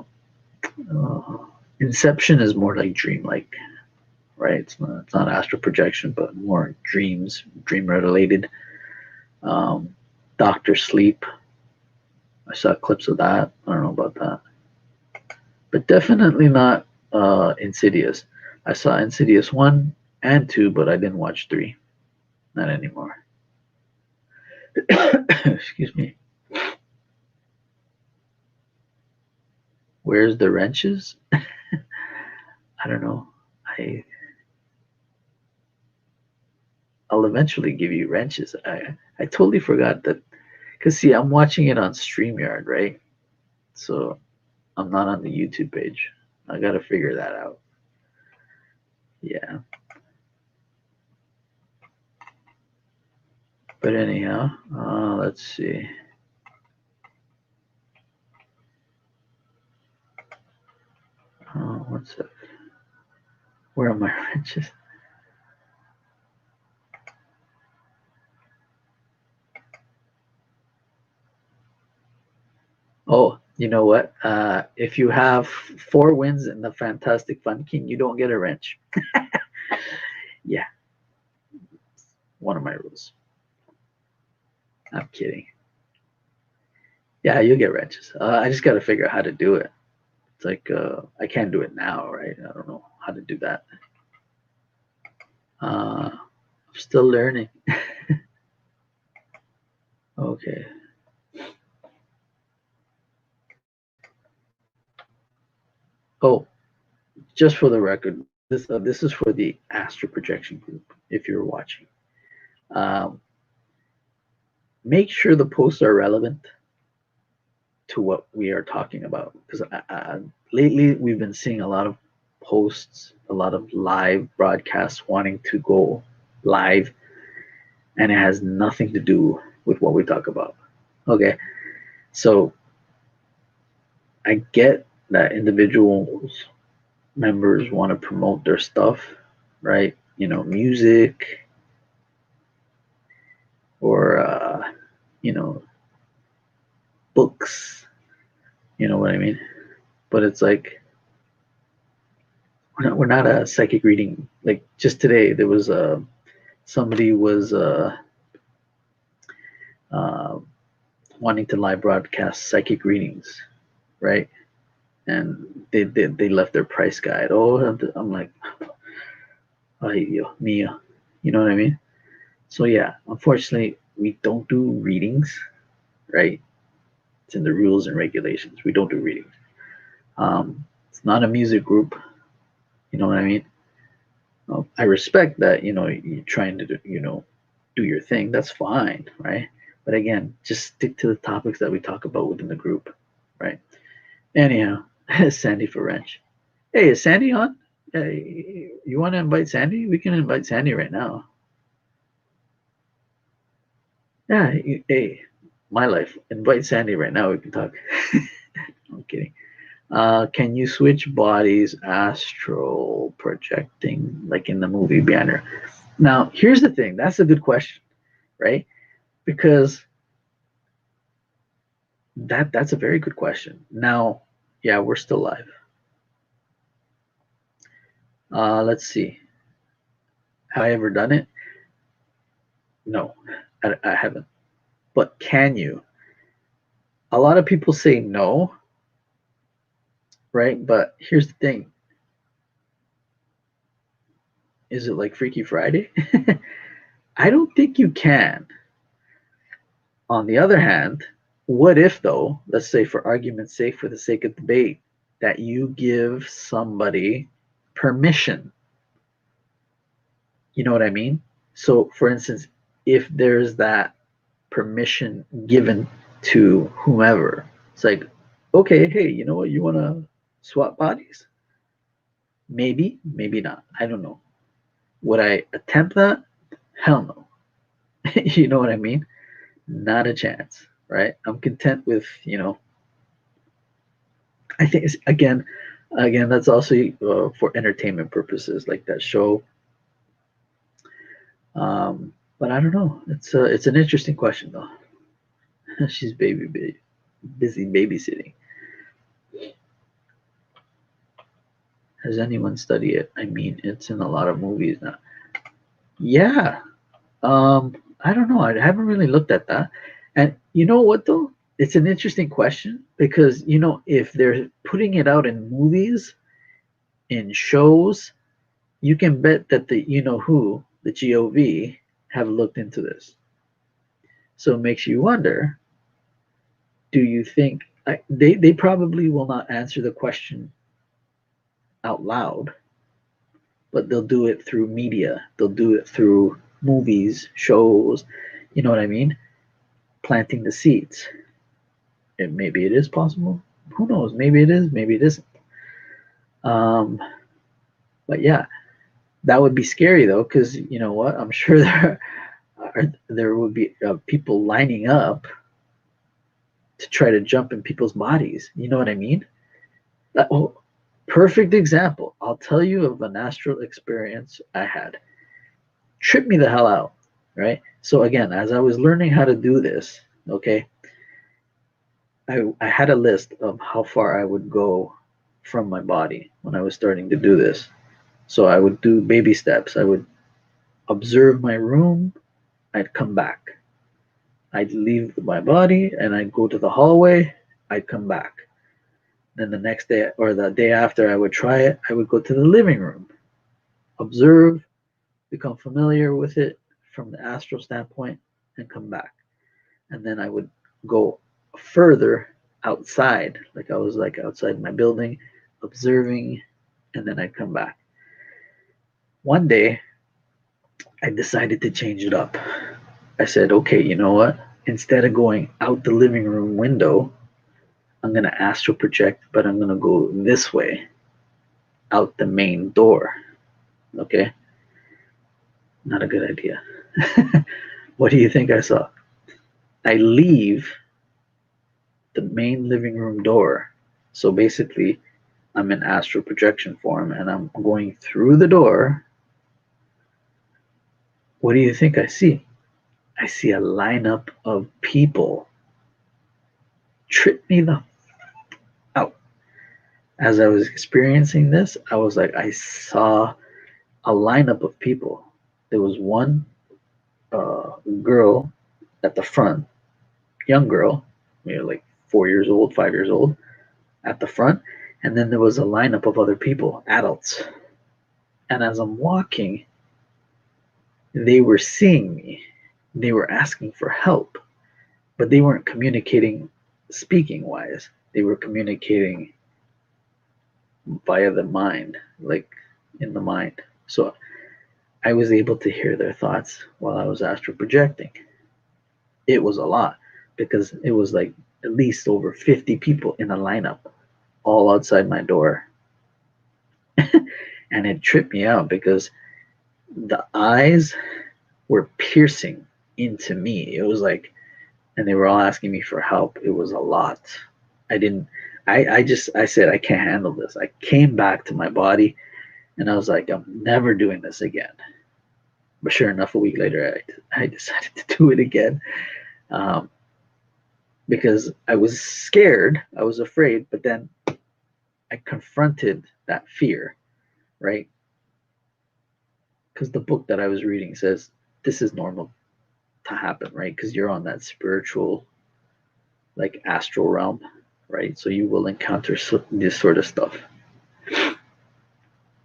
[SPEAKER 2] uh, Inception is more like dream-like, right? It's not astral projection, but more dream related. Um, Doctor Sleep. I saw clips of that. I don't know about that, but definitely not Insidious. I saw Insidious 1 and 2, but I didn't watch 3. Not anymore. Excuse me. Where's the wrenches? I don't know. I I'll eventually give you wrenches. I totally forgot that, because see, I'm watching it on StreamYard, right? So I'm not on the YouTube page. I gotta figure that out. Yeah. But anyhow, let's see. What's that? Where are my wrenches? Oh, you know what? If you have 4 wins in the Fantastic Fun King, you don't get a wrench. Yeah, one of my rules. I'm kidding. Yeah, you'll get wrenches. I just got to figure out how to do it. It's like I can't do it now, right? I don't know how to do that. I'm still learning. Okay. Oh, just for the record, this is for the astral projection group. If you're watching, um, make sure the posts are relevant to what we are talking about. Because lately we've been seeing a lot of posts, a lot of live broadcasts wanting to go live, and it has nothing to do with what we talk about. Okay, so I get that individuals members want to promote their stuff, right? Music or you know, books. You know what I mean? But it's like we're not a psychic reading. Like just today, there was somebody was uh, wanting to live broadcast psychic readings, right? And they left their price guide. Oh, I'm like, ay, mia, you know what I mean? So yeah, unfortunately, we don't do readings, right? It's in the rules and regulations. We don't do readings. It's not a music group. You know what I mean? I respect that. You're trying to do your thing. That's fine, right? But again, just stick to the topics that we talk about within the group, right? Anyhow, Sandy for wrench. Hey, is Sandy on? Hey, you want to invite Sandy? We can invite Sandy right now. Yeah, hey, my life. Invite Sandy right now. We can talk. I'm kidding. Can you switch bodies astral projecting like in the movie Banner? Now, here's the thing. That's a good question, right? Because that's a very good question. Now, yeah, we're still live. Let's see. Have I ever done it? No, I haven't. But can you? A lot of people say no, right? But here's the thing. Is it like Freaky Friday? I don't think you can. On the other hand, what if, though, let's say for argument's sake, for the sake of debate, that you give somebody permission? You know what I mean? So, for instance, if there's that permission given to whomever, it's like, okay, hey, you know what? You want to swap bodies? Maybe, maybe not. I don't know. Would I attempt that? Hell no. You know what I mean? Not a chance, right? I'm content with, I think it's, again, that's also for entertainment purposes, like that show. But I don't know. It's an interesting question though. She's busy babysitting. Has anyone studied it? I mean, it's in a lot of movies now. Yeah. I don't know. I haven't really looked at that. And you know what though? It's an interesting question because if they're putting it out in movies, in shows, you can bet that the the GOV, have looked into this. So it makes you wonder, do you think they probably will not answer the question out loud, but they'll do it through media. They'll do it through movies, shows, you know what I mean? Planting the seeds. And maybe it is possible. Who knows? Maybe it is, maybe it isn't. Um, but yeah, that would be scary though, because you know what? I'm sure there would be people lining up to try to jump in people's bodies. You know what I mean? Oh, perfect example. I'll tell you of an astral experience I had. Tripped me the hell out, right? So again, as I was learning how to do this, okay, I had a list of how far I would go from my body when I was starting to do this. So I would do baby steps. I would observe my room. I'd come back. I'd leave my body and I'd go to the hallway. I'd come back.
[SPEAKER 3] Then the next day or the day after I would try it, I would go to the living room, observe, become familiar with it from the astral standpoint, and come back. And then I would go further outside, like I was like outside my building, observing, and then I'd come back. One day, I decided to change it up. I said, okay, you know what? Instead of going out the living room window, I'm going to astral project, but I'm going to go this way, out the main door. Okay? Not a good idea. What do you think I saw? I leave the main living room door. So basically, I'm in astral projection form and I'm going through the door. What do you think I see? I see a lineup of people. Trip me the out. As I was experiencing this, I was like, I saw a lineup of people. There was one girl at the front, young girl, like 4 years old, 5 years old, at the front, and then there was a lineup of other people, adults. And as I'm walking, they were seeing me. They were asking for help, but they weren't communicating speaking wise. They were communicating via the mind, like in the mind. So I was able to hear their thoughts while I was astral projecting. It was a lot because it was like at least over 50 people in a lineup, all outside my door. And it tripped me out because the eyes were piercing into me. It was like, and they were all asking me for help. It was a lot. I didn't, I said, I can't handle this. I came back to my body and I was like, I'm never doing this again. But sure enough, a week later, I decided to do it again because I was scared. I was afraid, but then I confronted that fear, right? Because the book that I was reading says this is normal to happen, right? Because you're on that spiritual, like astral realm, right? So you will encounter this sort of stuff.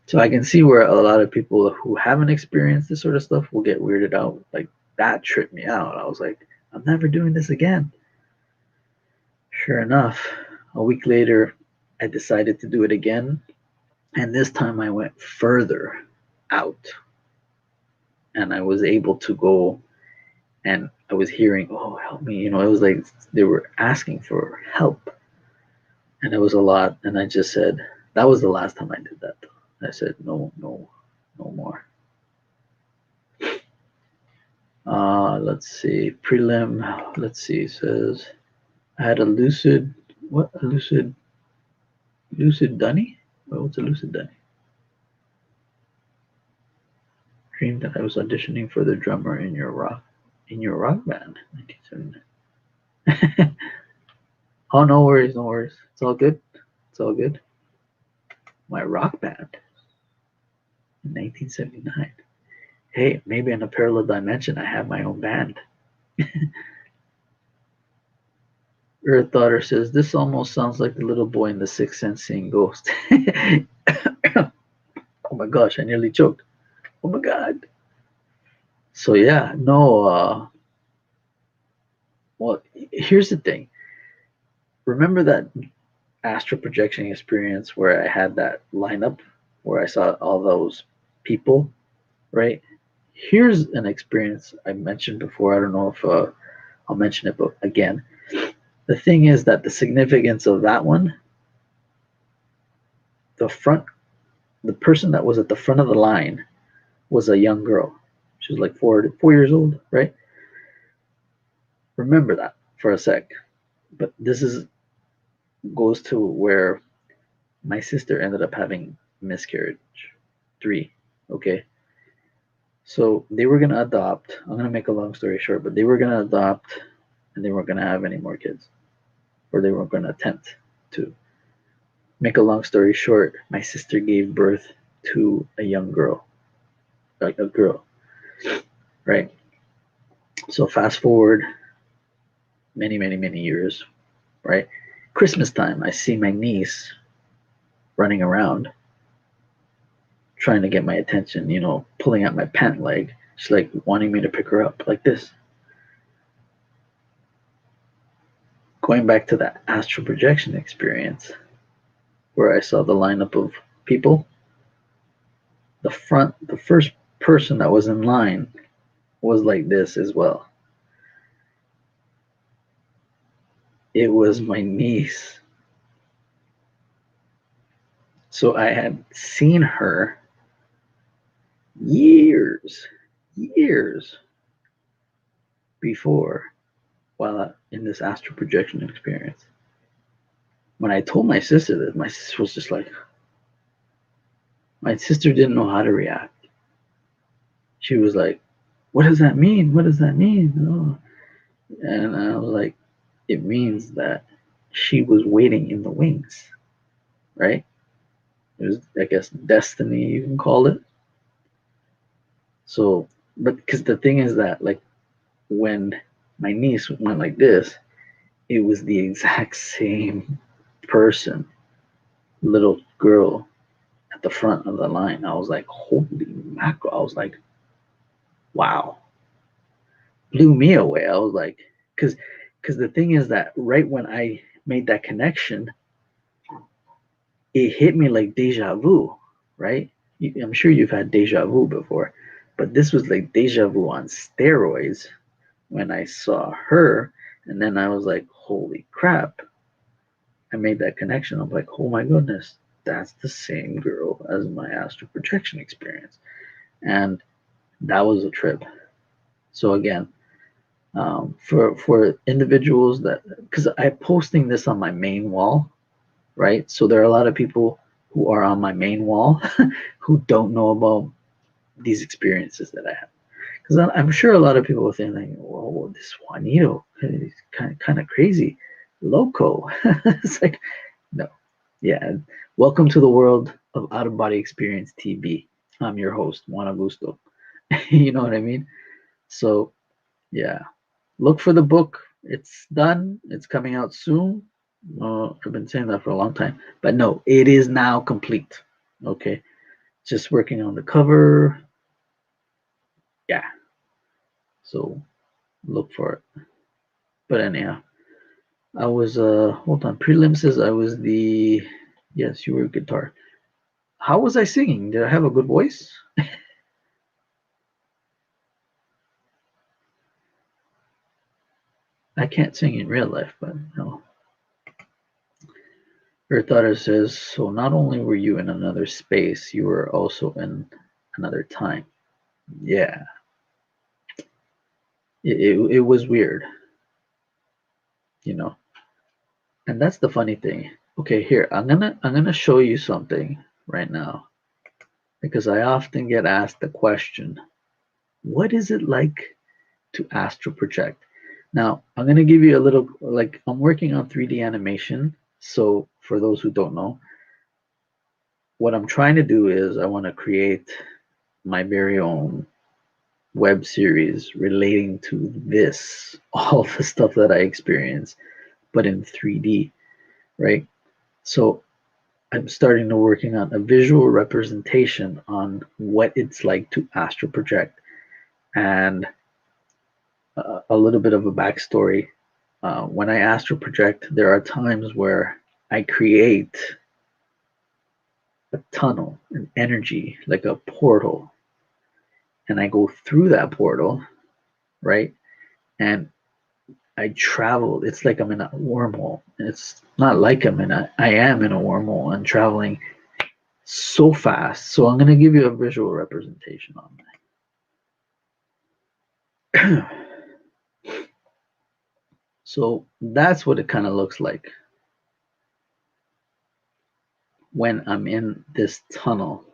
[SPEAKER 3] So I can see where a lot of people who haven't experienced this sort of stuff will get weirded out. Like that tripped me out. I was like, I'm never doing this again. Sure enough, a week later, I decided to do it again. And this time I went further out. And I was able to go and I was hearing, oh, help me. It was like they were asking for help. And it was a lot. And I just said, that was the last time I did that. I said, no more. Let's see. Prelim. Let's see. It says, I had a lucid. What? A lucid. Lucid Dunny? What's a lucid Dunny? Dreamed that I was auditioning for the drummer in your rock band. 1979. Oh, no worries. It's all good. My rock band in 1979. Hey, maybe in a parallel dimension, I have my own band. Earth Daughter says, this almost sounds like the little boy in The Sixth Sense seeing ghosts. Oh my gosh, I nearly choked. Oh my God. So yeah, no, well, here's the thing. Remember that astral projection experience where I had that lineup where I saw all those people, right? Here's an experience I mentioned before. I don't know if I'll mention it, but again, the thing is that the significance of that one, the person that was at the front of the line was a young girl. She was like 4 years old, right? Remember that for a sec. But this goes to where my sister ended up having miscarriage 3. Okay. So they were gonna adopt. I'm gonna make a long story short, but they were gonna adopt and they weren't gonna have any more kids. Or they weren't gonna attempt to. Make a long story short, my sister gave birth to a young girl. Like a girl. Right? So fast forward many years, right? Christmas time, I see my niece running around trying to get my attention, pulling out my pant leg. She's like wanting me to pick her up like this. Going back to that astral projection experience where I saw the lineup of people, the first person that was in line was like this as well. It was my niece. So I had seen her years before while in this astral projection experience. When I told my sister this, my sister was just like, my sister didn't know how to react. She was like, what does that mean? What does that mean? Oh. And I was like, it means that she was waiting in the wings, right? It was, I guess, destiny, you can call it. So, but because the thing is that, like, when my niece went like this, it was the exact same person, little girl at the front of the line. I was like, holy mackerel. I was like, wow. Blew me away. I was like, because the thing is that right when I made that connection, it hit me like deja vu, right? I'm sure you've had deja vu before, but this was like deja vu on steroids when I saw her. And then I was like, holy crap. I made that connection. I'm like, oh my goodness, that's the same girl as my astral projection experience. And that was a trip. So again, for individuals that, because I'm posting this on my main wall, right? So there are a lot of people who are on my main wall who don't know about these experiences that I have. Because I'm sure a lot of people will think like, "Whoa, this Juanito is kind of crazy, loco." It's like, no, yeah. Welcome to the world of Out of Body Experience TV. I'm your host, Juan Augusto. You know what I mean? So, yeah. Look for the book. It's done. It's coming out soon. I've been saying that for a long time, but no, it is now complete. Okay, just working on the cover. Yeah, so look for it. But anyhow, I was hold on. Prelim says I was the yes, you were guitar. How was I singing? Did I have a good voice? I can't sing in real life, but no. Her daughter says, so not only were you in another space, you were also in another time. Yeah. It was weird, you know. And that's the funny thing. Okay, here, I'm gonna show you something right now. Because I often get asked the question, what is it like to astral project? Now, I'm gonna give you a little like I'm working on 3D animation. So for those who don't know, what I'm trying to do is I want to create my very own web series relating to this, all the stuff that I experience, but in 3D, right? So I'm starting to working on a visual representation on what it's like to astral project and a little bit of a backstory. When I astral project, there are times where I create a tunnel, an energy, like a portal, and I go through that portal, right? And I travel. It's like I'm in a wormhole. It's not like I am in a wormhole and traveling so fast. So I'm going to give you a visual representation on that. So that's what it kind of looks like when I'm in this tunnel,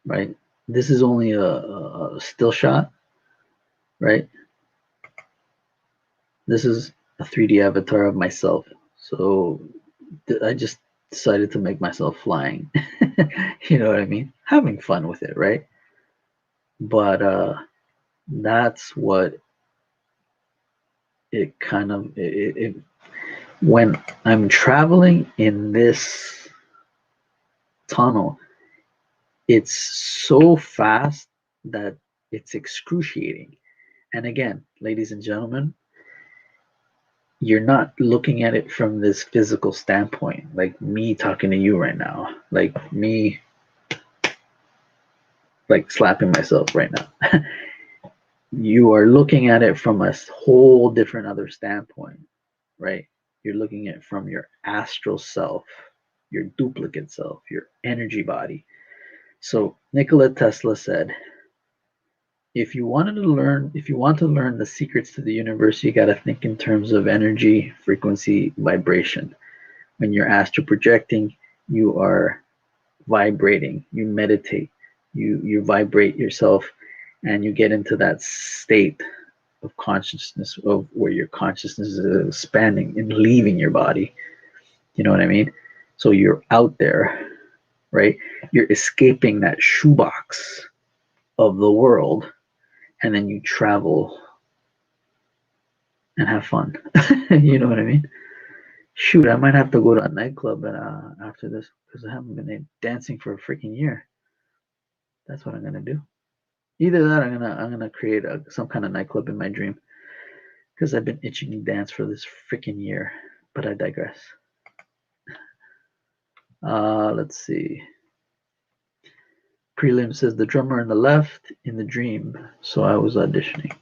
[SPEAKER 3] right? This is only a still shot, right? This is a 3D avatar of myself. So I just decided to make myself flying. You know what I mean? Having fun with it, right? But that's what it kind of when I'm traveling in this tunnel, it's so fast that it's excruciating. And again, ladies and gentlemen, you're not looking at it from this physical standpoint, like me talking to you right now, like me like slapping myself right now. You are looking at it from a whole different other standpoint, right? You're looking at it from your astral self, your duplicate self, your energy body. So Nikola Tesla said, if you want to learn the secrets to the universe, you got to think in terms of energy, frequency, vibration. When you're astral projecting, you are vibrating, you meditate, you vibrate yourself, and you get into that state of consciousness of where your consciousness is expanding and leaving your body. You know what I mean? So you're out there, right? You're escaping that shoebox of the world, and then you travel and have fun. You know what I mean? Shoot, I might have to go to a nightclub after this because I haven't been dancing for a freaking year. That's what I'm gonna do. Either that, I'm gonna create some kind of nightclub in my dream because I've been itching to dance for this freaking year. But I digress. Let's see. Prelim says the drummer on the left in the dream, so I was auditioning.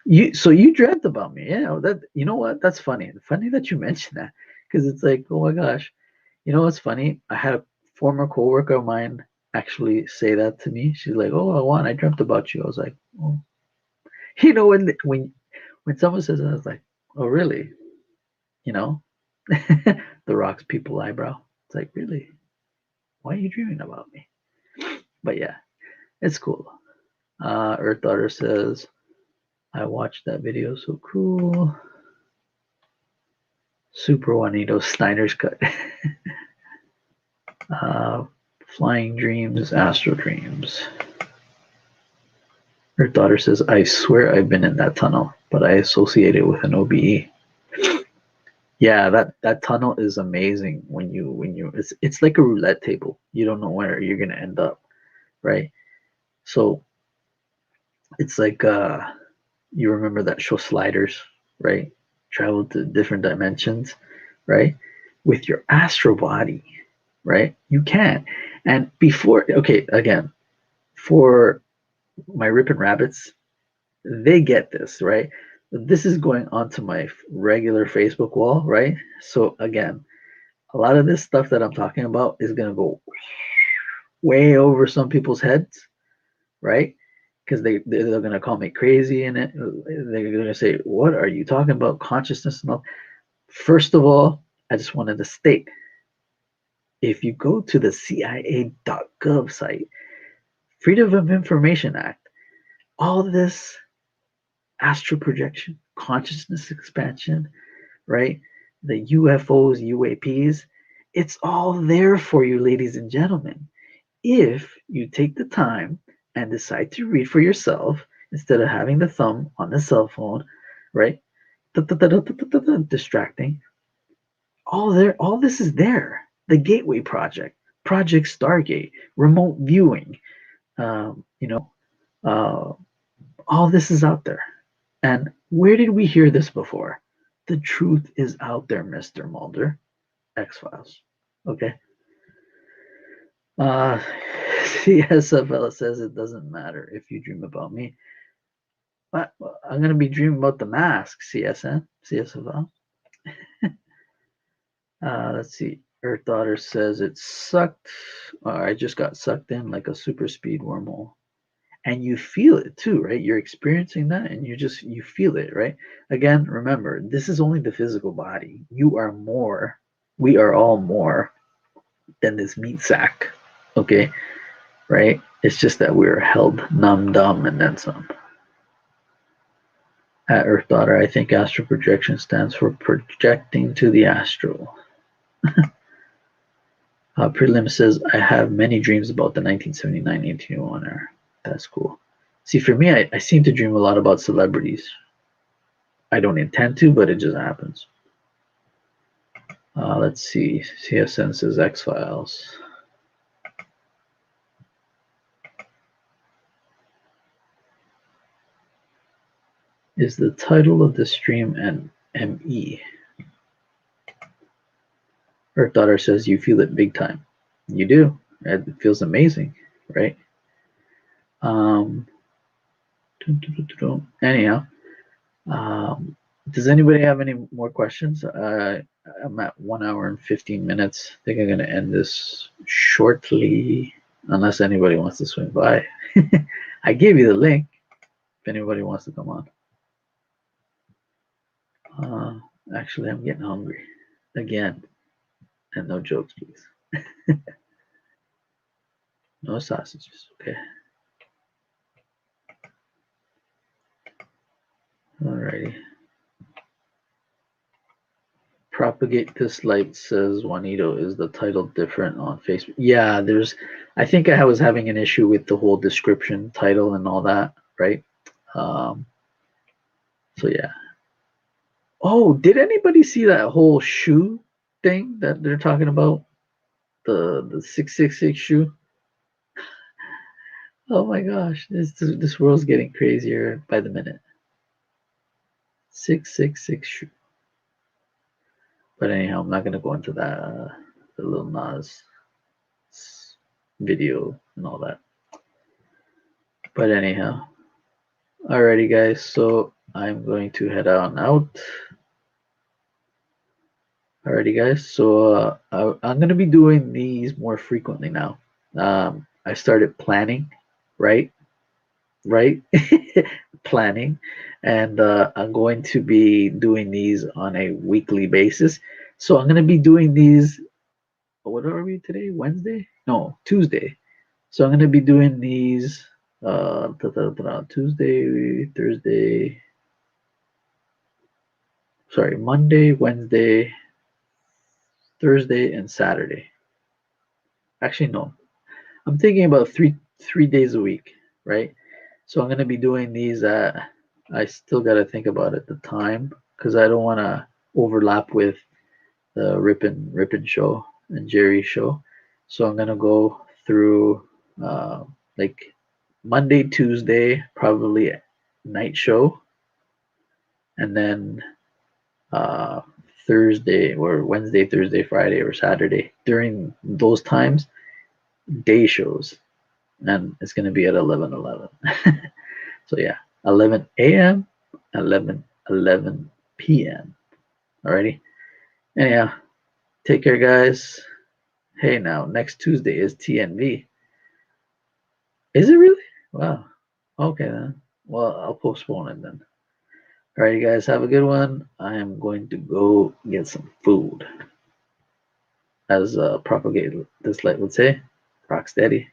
[SPEAKER 3] You dreamt about me, yeah? That, you know what? That's funny. Funny that you mentioned that because it's like, oh my gosh, you know what's funny? I had a former coworker of mine actually say that to me. She's like, "Oh, Juan, I dreamt about you." I was like, "Oh," you know, when someone says that, I was like, "Oh, really?" You know, the Rock's people eyebrow. It's like, really? Why are you dreaming about me? But yeah, it's cool. Earth Daughter says, I watched that video, so cool. Super Juanito Steiner's cut. Flying Dreams, Astral Dreams. Earth Daughter says, I swear I've been in that tunnel, but I associate it with an OBE. Yeah, that tunnel is amazing when you it's like a roulette table. You don't know where you're gonna end up, right? So it's like you remember that show Sliders, right? Travel to different dimensions, right? With your astral body, right? You can. And before, okay, again, for my ripping rabbits, they get this, right? This is going onto my regular Facebook wall, right? So again, a lot of this stuff that I'm talking about is gonna go way over some people's heads, right? Because they're gonna call me crazy in it. They're gonna say, "What are you talking about? Consciousness and all." First of all, I just wanted to state, if you go to the CIA.gov site, Freedom of Information Act, all this astral projection, consciousness expansion, right? The UFOs, UAPs, it's all there for you, ladies and gentlemen. If you take the time and decide to read for yourself instead of having the thumb on the cell phone, right? Distracting. All this is there. The Gateway Project, Project Stargate, remote viewing, you know, uh, all this is out there. And where did we hear this before? The truth is out there, Mr. Mulder. X-Files. Okay. CSFL says it doesn't matter if you dream about me. But I'm going to be dreaming about the mask, CSN, CSFL. Let's see. Earth Daughter says it sucked. I just got sucked in like a super speed wormhole. And you feel it too, right? You're experiencing that and you feel it, right? Again, remember, this is only the physical body. You are more. We are all more than this meat sack. Okay? Right? It's just that we're held numb, dumb, and then some. At Earth Daughter, I think astral projection stands for projecting to the astral. Prelim says, I have many dreams about the 1979-1801 era. That's cool. See, for me, I seem to dream a lot about celebrities. I don't intend to, but it just happens. Let's see. CSN says X-Files. Is the title of the stream an ME? Her daughter says you feel it big time. You do. It feels amazing, right? Anyhow, does anybody have any more questions? I'm at 1 hour and 15 minutes. I think I'm going to end this shortly, unless anybody wants to swing by. I gave you the link if anybody wants to come on. Actually, I'm getting hungry again. And no jokes, please. No sausages, okay? Alrighty. Propagate this light, says Juanito. Is the title different on Facebook? Yeah, I think I was having an issue with the whole description, title, and all that, right? So yeah. Oh, did anybody see that whole shoe thing that they're talking about? The 666 shoe? Oh my gosh, this world's getting crazier by the minute. 666 shoe. But anyhow, I'm not gonna go into that. The Lil Nas video and all that. But anyhow, alrighty, guys. So I'm going to head on out. Alrighty, guys. So I'm gonna be doing these more frequently now. I started planning, right? Planning, and I'm going to be doing these on a weekly basis. So I'm going to be doing these. What are we today? Wednesday? No, Tuesday. So I'm going to be doing these Tuesday, Thursday. Sorry, Monday, Wednesday, Thursday, and Saturday. Actually, no. I'm thinking about three days a week, right? So I'm going to be doing these I still got to think about it, the time, because I don't want to overlap with the Rippin show and Jerry's show. So I'm going to go through like Monday, Tuesday, probably night show, and then Thursday or Wednesday, Thursday, Friday, or Saturday during those times, day shows. And it's going to be at 11:11. So yeah, 11 a.m., 11 p.m. Alrighty. Anyhow, take care, guys. Hey, now next Tuesday is TNV. Is it really? Wow. Okay then. Well, I'll postpone it then. Alright, guys, have a good one. I am going to go get some food. As Propagate this light would say, rock steady.